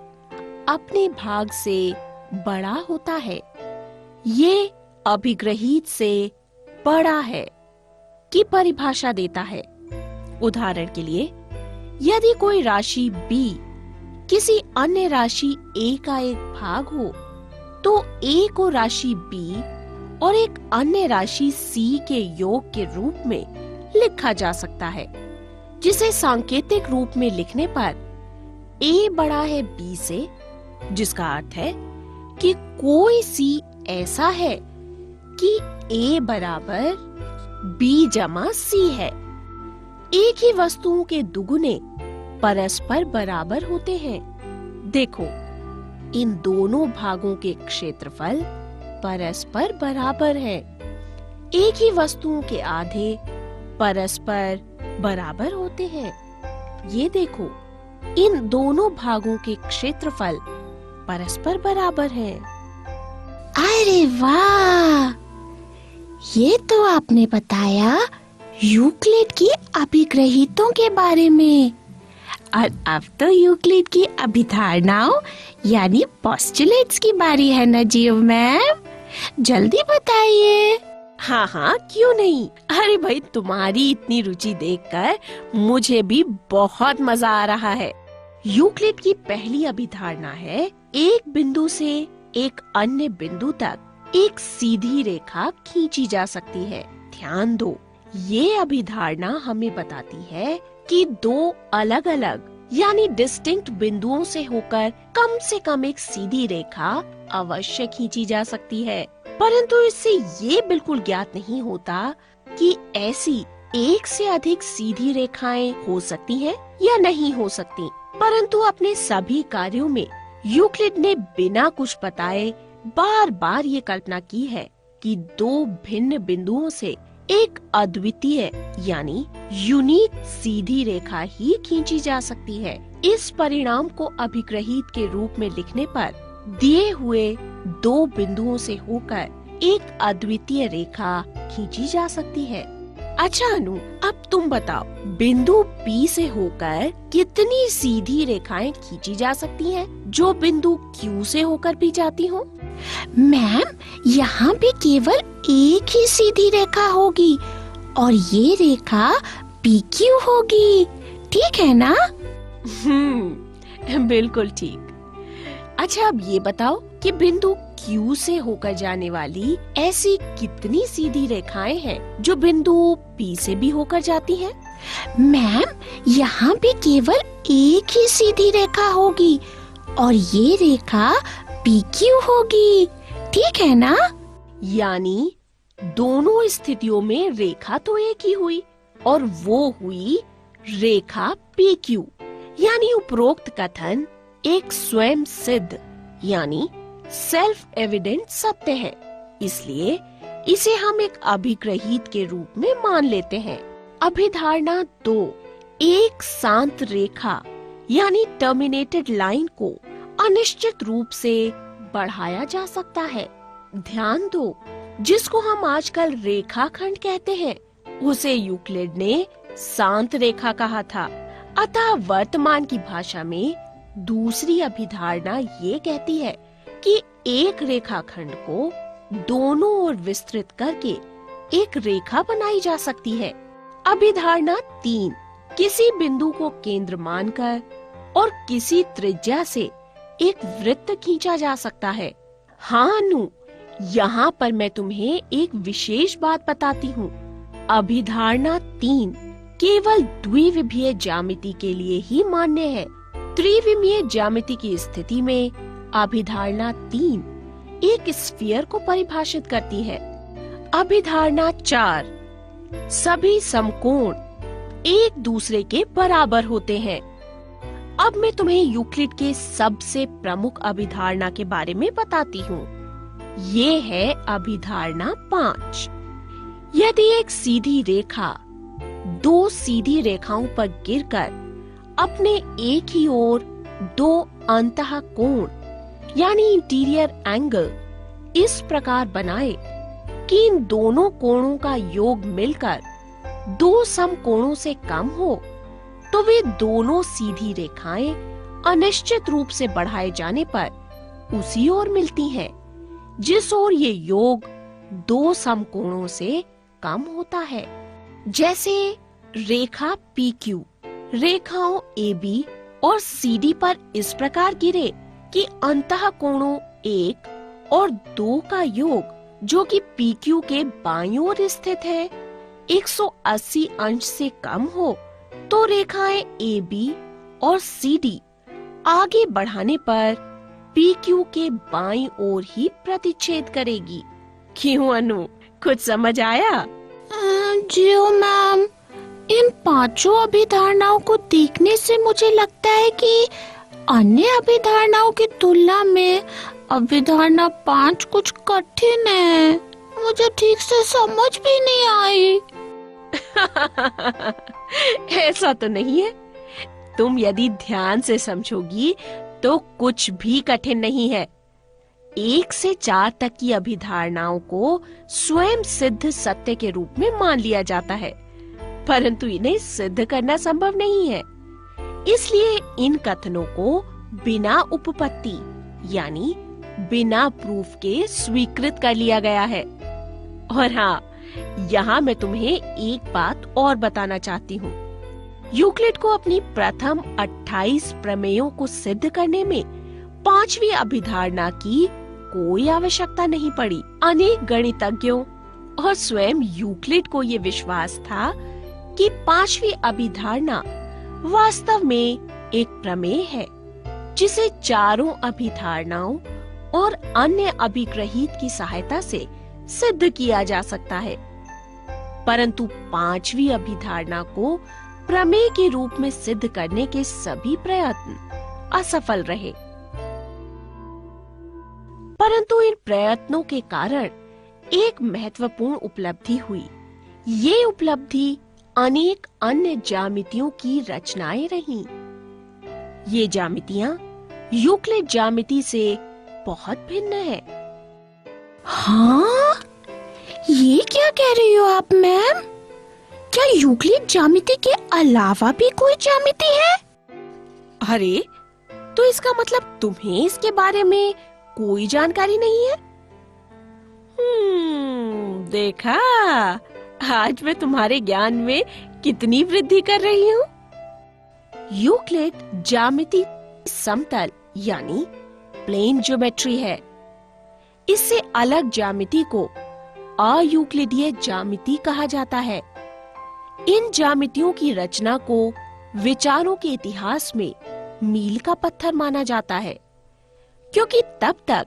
अपने भाग से बड़ा होता है। ये अभिग्रहित से बड़ा है की परिभाषा देता है। उदाहरण के लिए, यदि कोई राशि b किसी अन्य राशि a का एक भाग हो तो a को राशि b और एक अन्य राशि c के योग के रूप में लिखा जा सकता है, जिसे सांकेतिक रूप में लिखने पर a बड़ा है b से, जिसका अर्थ है कि कोई c ऐसा है कि a बराबर b जमा c है। एक ही वस्तुओं के दुगुने परस्पर बराबर होते हैं। देखो, इन दोनों भागों के क्षेत्रफल परस्पर बराबर हैं। एक ही वस्तुओं के आधे परस्पर बराबर होते हैं। ये देखो, इन दोनों भागों के क्षेत्रफल परस्पर बराबर हैं। अरे वाह, ये तो आपने बताया यूक्लिड की अभिग्रहितों के बारे में। और अब तो यूक्लिड की अभिधारणाओं यानी पोस्टुलेट्स की बारी है ना जीव मैम, जल्दी बताइए। हाँ हाँ, क्यों नहीं। अरे भाई, तुम्हारी इतनी रुचि देखकर मुझे भी बहुत मजा आ रहा है। यूक्लिड की पहली अभिधारणा है, एक बिंदु से एक अन्य बिंदु तक एक सीधी रेखा खींची जा सकती है। ध्यान दो, ये अभिधारणा हमें बताती है कि दो अलग अलग यानी डिस्टिंक्ट बिंदुओं से कम एक सीधी रेखा अवश्य खींची जा सकती है, परंतु इससे ये बिल्कुल ज्ञात नहीं होता कि ऐसी एक से अधिक सीधी रेखाएं हो सकती हैं या नहीं हो सकती। परंतु अपने सभी कार्यों में यूक्लिड ने बिना कुछ बताए बार बार ये कल्पना की है कि दो भिन्न बिंदुओं से एक अद्वितीय यानी यूनिक सीधी रेखा ही खींची जा सकती है। इस परिणाम को अभिग्रहित के रूप में लिखने पर दिए हुए दो बिंदुओं से होकर एक अद्वितीय रेखा खींची जा सकती है। अच्छा अनु, अब तुम बताओ, बिंदु P से होकर कितनी सीधी रेखाएं खींची जा सकती हैं जो बिंदु Q से होकर भी जाती हो? मैम, यहाँ भी केवल एक ही सीधी रेखा होगी और ये रेखा PQ होगी, ठीक है ना? बिल्कुल ठीक। अच्छा, अब ये बताओ कि बिंदु Q से होकर जाने वाली ऐसी कितनी सीधी रेखाएं हैं जो बिंदु P से भी होकर जाती हैं? मैम, यहाँ भी केवल एक ही सीधी रेखा होगी और ये रेखा PQ होगी, ठीक है ना? यानी दोनों स्थितियों में रेखा तो एक ही हुई और वो हुई रेखा PQ यानी उपरोक्त कथन एक स्वयं सिद्ध यानी सेल्फ एविडेंट सत्य है, इसलिए इसे हम एक अभिग्रहित के रूप में मान लेते हैं। अभिधारणा 2 एक शांत रेखा यानी टर्मिनेटेड लाइन को अनिश्चित रूप से बढ़ाया जा सकता है। ध्यान दो, जिसको हम आजकल रेखाखंड कहते हैं उसे यूक्लिड ने शांत रेखा कहा था। अतः वर्तमान की भाषा में दूसरी अभिधारणा ये कहती है कि एक रेखाखंड को दोनों ओर विस्तृत करके एक रेखा बनाई जा सकती है। अभिधारणा 3 किसी बिंदु को केंद्र मानकर और किसी त्रिज्या से एक वृत्त खींचा जा सकता है। हाँ अनु, यहाँ पर मैं तुम्हें एक विशेष बात बताती हूँ। अभिधारणा 3 केवल द्विविमीय ज्यामिति के लिए ही मान्य है। त्रिविमीय ज्यामिति की स्थिति में अभिधारणा 3 एक स्फीयर को परिभाषित करती है। अभिधारणा 4 सभी समकोण एक दूसरे के बराबर होते हैं। अब मैं तुम्हें यूक्लिड के सबसे प्रमुख अभिधारणा के बारे में बताती हूँ। ये है अभिधारणा 5। यदि एक सीधी रेखा दो सीधी रेखाओं पर गिरकर अपने एक ही ओर दो अंतः कोण यानी इंटीरियर एंगल इस प्रकार बनाए कि इन दोनों कोणों का योग मिलकर दो समकोणों से कम हो, तो वे दोनों सीधी रेखाएं अनिश्चित रूप से बढ़ाए जाने पर उसी ओर मिलती हैं, जिस ओर ये योग दो समकोणों से कम होता है। जैसे रेखा PQ रेखाओं AB और CD पर इस प्रकार गिरे कि अंतः कोणों 1 और 2 का योग जो कि PQ के बाईं ओर स्थित है 180 अंश से कम हो, तो रेखाएं AB और CD आगे बढ़ाने पर PQ के बाईं ओर ही प्रतिच्छेद करेगी। क्यों अनु, कुछ समझ आया? जी मैम, इन पांचों अभिधारणाओं को देखने से मुझे लगता है कि अन्य अभिधारणाओं की तुलना में अभिधारणा 5 कुछ कठिन है। मुझे ठीक से समझ भी नहीं आई। ऐसा तो नहीं है। तुम यदि ध्यान से समझोगी तो कुछ भी कठिन नहीं है। 1 से 4 तक की अभिधारणाओं को स्वयं सिद्ध सत्य के रूप में मान लिया जाता है, परंतु इन्हें सिद्ध करना संभव नहीं है। इसलिए इन कथनों को बिना उपपत्ति यानी बिना प्रूफ के स्वीकृत कर लिया गया है। और हाँ, यहाँ मैं तुम्हें एक बात और बताना चाहती हूँ। यूक्लिड को अपनी प्रथम 28 प्रमेयों को सिद्ध करने में 5वीं अभिधारणा की कोई आवश्यकता नहीं पड़ी। अनेक गणितज्ञों और स्वयं यूक्लिड को ये विश्वास था कि 5वीं अभिधारणा वास्तव में एक प्रमेय है जिसे चारों अभिधारणाओं और अन्य अभिग्रहित की सहायता से सिद्ध किया जा सकता है। परंतु 5वीं अभिधारणा को प्रमेय के रूप में सिद्ध करने के सभी प्रयत्न असफल रहे। परंतु इन प्रयत्नों के कारण एक महत्वपूर्ण उपलब्धि हुई। ये उपलब्धि अनेक अन्य ज्यामितियों की रचनाएं रहीं। ये ज्यामितियां यूक्लिड ज्यामिति से बहुत भिन्न है। हाँ, ये क्या कह रही हो आप मैम? क्या यूक्लिड ज्यामिति के अलावा भी कोई ज्यामिति है? अरे, तो इसका मतलब तुम्हें इसके बारे में कोई जानकारी नहीं है? देखा, आज मैं तुम्हारे ज्ञान में कितनी वृद्धि कर रही हूँ। यूक्लिड ज्यामिति समतल यानी प्लेन ज्योमेट्री है। इससे अलग ज्यामिति को अयूक्लिडीय ज्यामिति कहा जाता है। इन ज्यामितियों की रचना को विचारों के इतिहास में मील का पत्थर माना जाता है, क्योंकि तब तक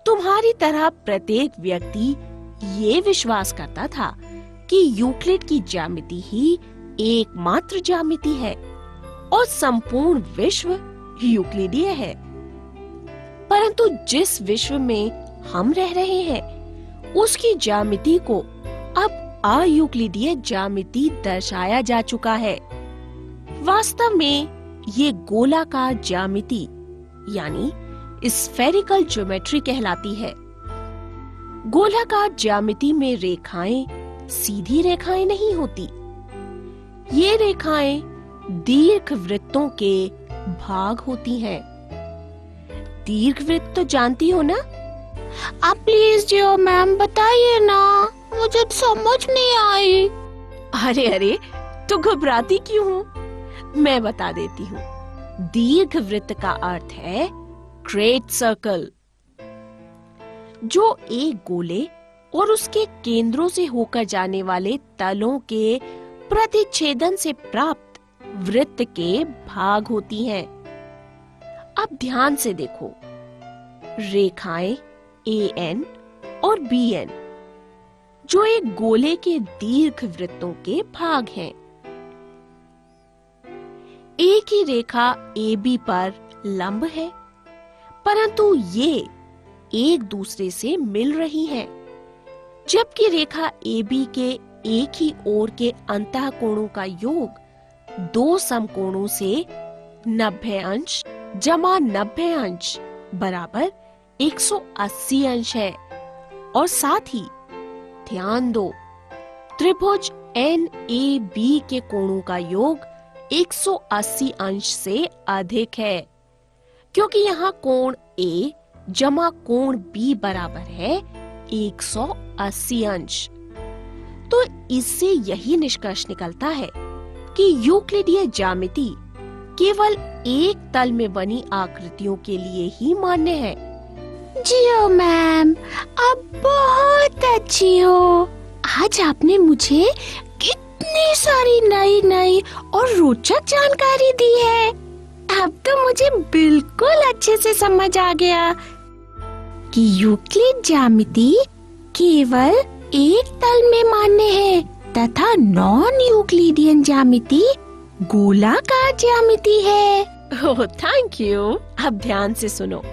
तुम्हारी तरह प्रत्येक व्यक्ति ये विश्वास करता था कि यूक्लिड की ज्यामिति ही एकमात्र ज्यामिति है और संपूर्ण विश्व यूक्लिडीय है। परंतु जिस विश्व में हम रह रहे हैं उसकी ज्यामिति को अब अयूक्लिडीय ज्यामिति दर्शाया जा चुका है। वास्तव में ये गोलाकार ज्यामिति यानी स्फेरिकल ज्योमेट्री कहलाती है। गोलाकार ज्यामिति में रेखाएं सीधी रेखाएं नहीं होती। ये रेखाएं दीर्घवृत्तों के भाग होती हैं। दीर्घवृत्त तो जानती हो ना? आप प्लीज जियो मैम बताइए ना, मुझे समझ नहीं आई। अरे अरे, तो घबराती क्यों हो? मैं बता देती हूँ। दीर्घवृत्त का अर्थ है ग्रेट सर्कल, जो एक गोले और उसके केंद्रों से होकर जाने वाले तलों के प्रतिच्छेदन से प्राप्त वृत्त के भाग होती हैं। अब ध्यान से देखो, रेखाएं AN और BN जो एक गोले के दीर्घवृत्तों के भाग हैं। एक ही रेखा AB पर लंब है, परंतु ये एक दूसरे से मिल रही हैं, जबकि रेखा AB के एक ही ओर के अंतःकोणों का योग दो समकोणों से 90 अंश जमा 90 अंश बराबर 180 अंश है। और साथ ही ध्यान दो, त्रिभुज NAB के कोणों का योग 180 अंश से अधिक है, क्योंकि यहाँ कोण A जमा कोण B बराबर है 180 अंश। तो इससे यही निष्कर्ष निकलता है कि यूक्लिडीय ज्यामिति केवल एक तल में बनी आकृतियों के लिए ही मान्य है। जियो मैम, आप बहुत अच्छी हो। आज आपने मुझे कितनी सारी नई नई और रोचक जानकारी दी है। अब तो मुझे बिल्कुल अच्छे से समझ आ गया कि यूक्लिड ज्यामिति केवल एक तल में मान्य है तथा नॉन यूक्लिडियन ज्यामिति गोलाकार ज्यामिति है। ओह, थैंक यू। अब ध्यान से सुनो।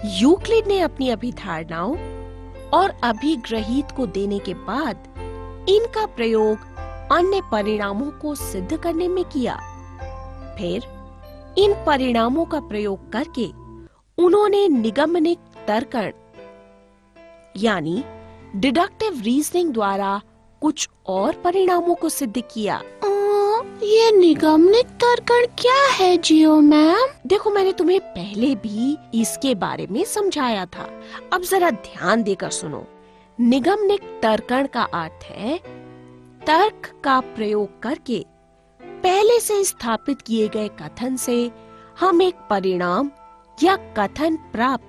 यूक्लिड ने अपनी अभिधारणाओं और अभिग्रहित को देने के बाद इनका प्रयोग अन्य परिणामों को सिद्ध करने में किया। फिर इन परिणामों का प्रयोग करके उन्होंने निगमनिक तर्कण यानी डिडक्टिव रीजनिंग द्वारा कुछ और परिणामों को सिद्ध किया। ये निगमनिक तर्कण क्या है जियो मैम? देखो, मैंने तुम्हें पहले भी इसके बारे में समझाया था। अब जरा ध्यान देकर सुनो। निगमनिक तर्कण का अर्थ है तर्क का प्रयोग करके पहले से स्थापित किए गए कथन से हम एक परिणाम या कथन प्राप्त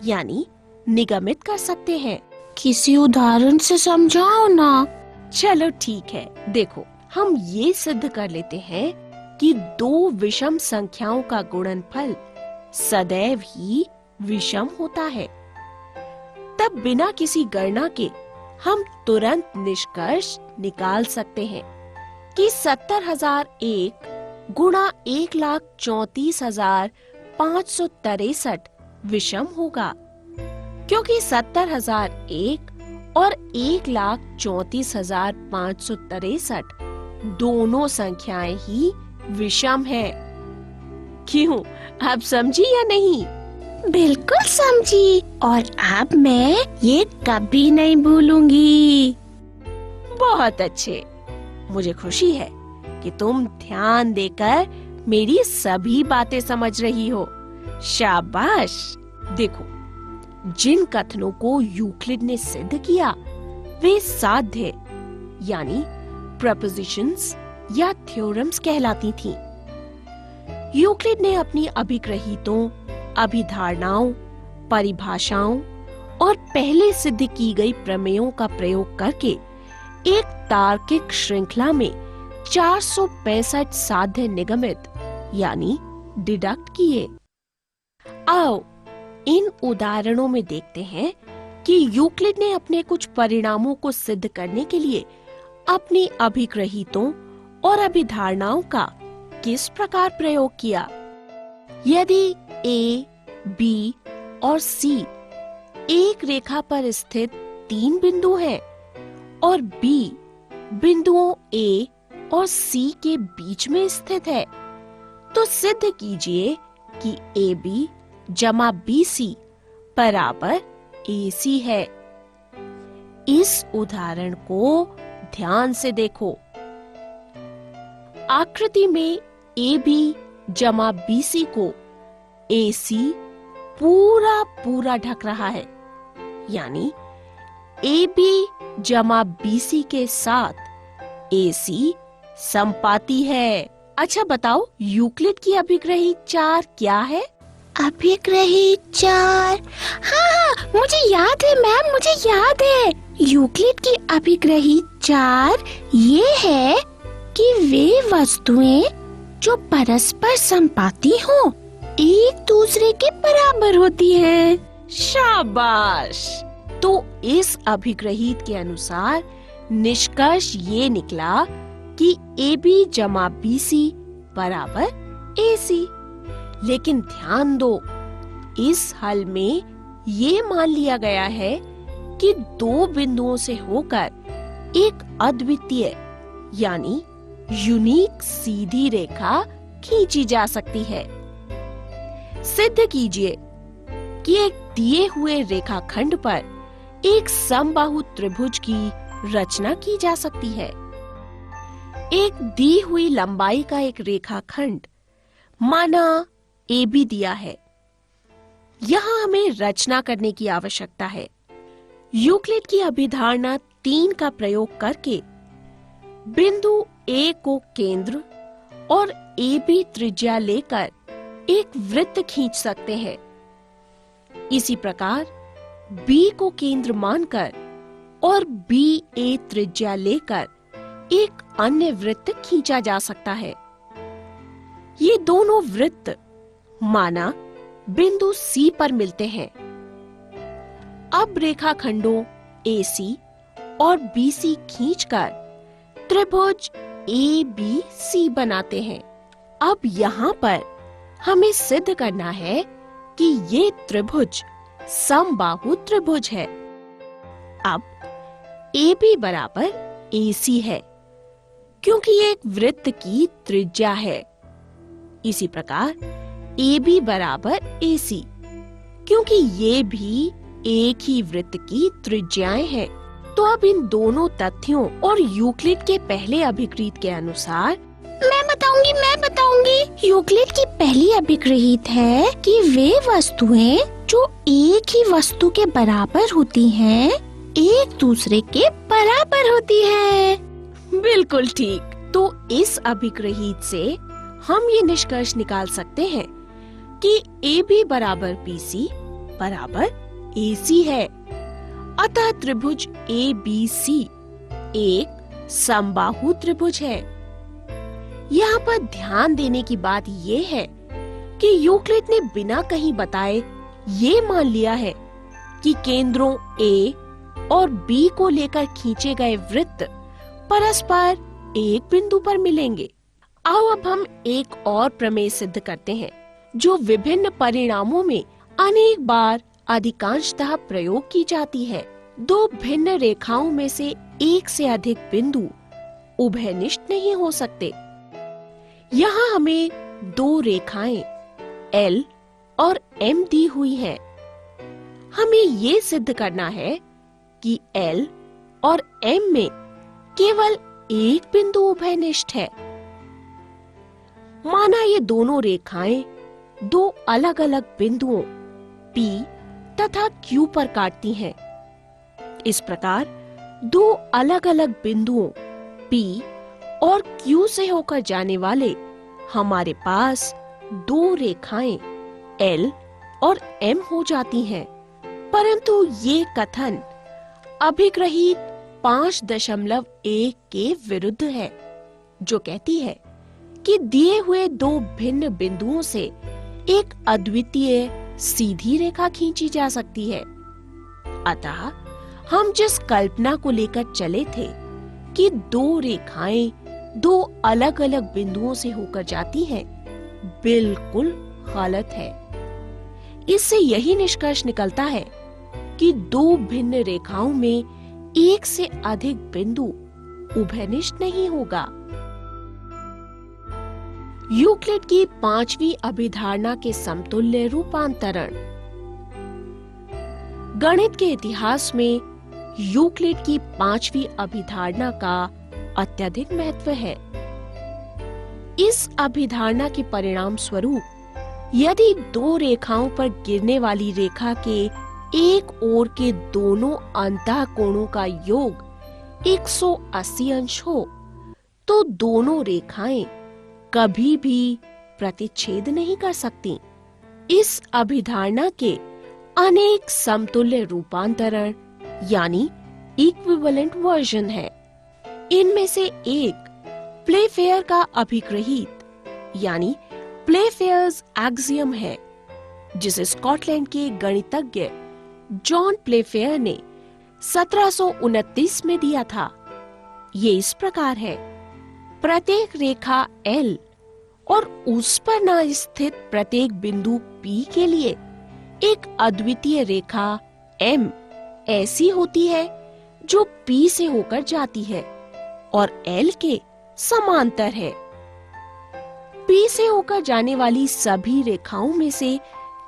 यानी निगमित कर सकते हैं। किसी उदाहरण से समझाओ ना। चलो ठीक है, देखो हम ये सिद्ध कर लेते हैं कि दो विषम संख्याओं का गुणनफल सदैव ही विषम होता है। तब बिना किसी गणना के हम तुरंत निष्कर्ष निकाल सकते हैं कि 70,001 गुणा 1,34,563 विषम होगा, क्योंकि 70,001 और 1,34,563 दोनों संख्याएं ही विषम हैं। क्यों, आप समझी या नहीं? बिल्कुल समझी, और अब मैं ये कभी नहीं भूलूंगी। बहुत अच्छे। मुझे खुशी है कि तुम ध्यान देकर मेरी सभी बातें समझ रही हो। शाबाश। देखो, जिन कथनों को यूक्लिड ने सिद्ध किया वे साध्य यानी प्रपोजिशंस या थ्योरम्स कहलाती थीं। यूक्लिड ने अपनी अभिग्रहितों, अभिधारणाओं, परिभाषाओं और पहले सिद्ध की गई प्रमेयों का प्रयोग करके एक तार्किक श्रृंखला में 465 साध्य निगमित यानी डिडक्ट किए। आओ इन उदाहरणों में देखते हैं कि यूक्लिड ने अपने कुछ परिणामों को सिद्ध करने के लिए अपनी अभिग्रहितों और अभिधारणाओं का किस प्रकार प्रयोग किया। यदि ए, बी और सी एक रेखा पर स्थित 3 बिंदु हैं और बी बिंदुओं ए और सी के बीच में स्थित है, तो सिद्ध कीजिए कि ए बी जमा बी सी बराबर ए सी है। इस उदाहरण को ध्यान से देखो। आकृति में ए बी जमा बी सी को ए सी पूरा पूरा ढक रहा है, यानी ए बी जमा बी सी के साथ ए सी समपाती है। अच्छा बताओ, यूक्लिड की अभिग्रही चार क्या है? अभिग्रही चार, हाँ, मुझे याद है मैम, मुझे याद है। यूक्लिड की अभिग्रही चार ये है कि वे वस्तुएं जो परस्पर समपाती हों, एक दूसरे के बराबर होती हैं। शाबाश! तो इस अभिग्रहित के अनुसार निष्कर्ष ये निकला कि ए बी जमा बी सी बराबर ए सी। लेकिन ध्यान दो, इस हल में ये मान लिया गया है कि 2 बिंदुओं से होकर एक अद्वितीय यानी यूनिक सीधी रेखा खींची जा सकती है। सिद्ध कीजिए कि एक दिए हुए रेखाखंड पर एक समबाहु त्रिभुज की रचना की जा सकती है। एक दी हुई लंबाई का एक रेखाखंड माना ए बी दिया है। यहाँ हमें रचना करने की आवश्यकता है। यूक्लिड की अभिधारणा 3 का प्रयोग करके बिंदु ए को केंद्र और ए बी त्रिज्या लेकर एक वृत्त खींच सकते हैं। इसी प्रकार बी को केंद्र मानकर और बी ए त्रिज्या लेकर एक अन्य वृत्त खींचा जा सकता है। ये दोनों वृत्त माना बिंदु सी पर मिलते हैं। अब रेखाखंडों AC और BC खींचकर त्रिभुज ABC बनाते हैं। अब यहाँ पर हमें सिद्ध करना है कि ये त्रिभुज समबाहु त्रिभुज है। अब AB बराबर AC है, क्योंकि ये एक वृत्त की त्रिज्या है। इसी प्रकार AB बराबर AC, क्योंकि ये भी एक ही वृत्त की त्रिज्याएं हैं। तो अब इन दोनों तथ्यों और यूक्लिड के पहले अभिक्रित के अनुसार मैं बताऊंगी। यूक्लिड की पहली अभिग्रहित है कि वे वस्तुएं जो एक ही वस्तु के बराबर होती हैं, एक दूसरे के बराबर होती हैं। बिल्कुल ठीक। तो इस अभिग्रहित से हम ये निष्कर्ष निकाल सकते हैं कि AB बराबर BC बराबर AC है। अतः त्रिभुज ABC एक समबाहु त्रिभुज है। यहाँ पर ध्यान देने की बात ये है कि यूक्लिड ने बिना कहीं बताए ये मान लिया है कि केंद्रों A और B को लेकर खींचे गए वृत्त परस्पर एक बिंदु पर मिलेंगे। आओ अब हम एक और प्रमेय सिद्ध करते हैं, जो विभिन्न परिणामों में अनेक बार अधिकांशतः प्रयोग की जाती है। 2 भिन्न रेखाओं में से एक से अधिक बिंदु उभयनिष्ठ नहीं हो सकते। यहाँ हमें 2 रेखाएं L और M दी हुई हैं। हमें ये सिद्ध करना है कि L और M में केवल एक बिंदु उभयनिष्ठ है। माना ये दोनों रेखाएं 2 अलग अलग बिंदुओं P तथा Q पर काटती हैं। इस प्रकार 2 अलग अलग बिंदुओं P और Q से होकर जाने वाले हमारे पास 2 रेखाएं L और M हो जाती हैं। परंतु ये कथन अभिग्रहित 5.1 के विरुद्ध है, जो कहती है कि दिए हुए 2 भिन्न बिंदुओं से एक अद्वितीय सीधी रेखा खींची जा सकती है। अतः हम जिस कल्पना को लेकर चले थे कि 2 रेखाएं दो अलग अलग बिंदुओं से होकर जाती है, बिल्कुल गलत है। इससे यही निष्कर्ष निकलता है कि दो भिन्न रेखाओं में एक से अधिक बिंदु उभयनिष्ठ नहीं होगा। यूक्लिड की 5वीं अभिधारणा के समतुल्य रूपांतरण। गणित के इतिहास में यूक्लिड की 5वीं अभिधारणा का अत्यधिक महत्व है। इस अभिधारणा के परिणाम स्वरूप यदि दो रेखाओं पर गिरने वाली रेखा के एक ओर के दोनों अंतः कोणों का योग 180 अंश हो, तो दोनों रेखाएं कभी भी प्रतिच्छेद नहीं कर सकती। इस अभिधारणा के अनेक समतुल्य रूपांतरण यानी इक्विवेलेंट वर्जन है। इनमें से एक प्लेफेयर का अभिग्रहित यानी प्लेफेयर्स एक्सियम है, जिसे स्कॉटलैंड के गणितज्ञ जॉन प्लेफेयर ने 1729 में दिया था। ये इस प्रकार है: प्रत्येक रेखा L और उस पर न स्थित प्रत्येक बिंदु P के लिए एक अद्वितीय रेखा M ऐसी होती है जो P से होकर जाती है और L के समांतर है। P से होकर जाने वाली सभी रेखाओं में से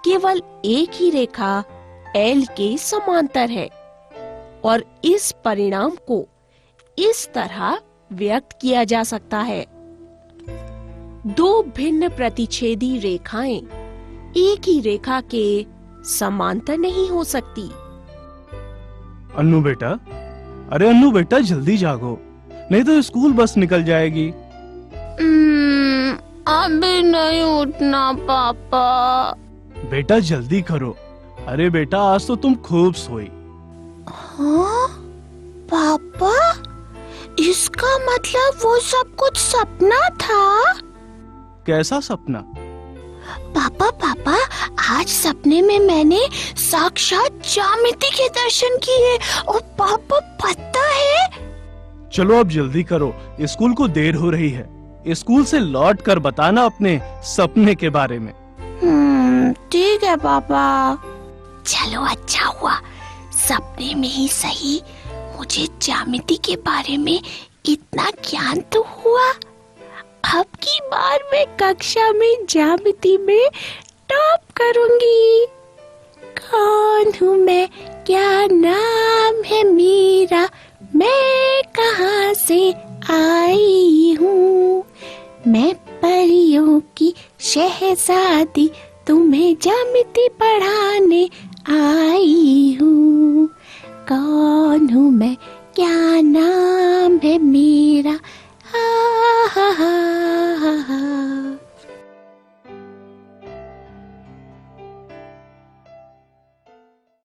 केवल एक ही रेखा L के समांतर है और इस परिणाम को इस तरह व्यक्त किया जा सकता है: दो भिन्न प्रतिच्छेदी रेखाएं एक ही रेखा के समांतर नहीं हो सकती। अन्नू बेटा, अरे अन्नू बेटा जल्दी जागो, नहीं तो स्कूल बस निकल जाएगी। अभी नहीं उठना पापा। बेटा जल्दी करो। अरे बेटा आज तो तुम खूब सोई। हाँ पापा, इसका मतलब वो सब कुछ सपना था? कैसा सपना? पापा आज सपने में मैंने साक्षात ज्यामिति के दर्शन किए और पापा पता है। चलो अब जल्दी करो, स्कूल को देर हो रही है। स्कूल से लौट कर बताना अपने सपने के बारे में। ठीक है पापा। चलो अच्छा हुआ, सपने में ही सही मुझे ज्यामिति के बारे में इतना ज्ञान तो हुआ। अब की बार मैं कक्षा में ज्यामिति में टॉप करूंगी। कौन हूँ मैं, क्या नाम है मेरा, मैं कहाँ से आई हूँ, मैं परियों की शहजादी तुम्हें ज्यामिति पढ़ाने आई हूँ। कौन हूँ मैं, क्या नाम है मेरा,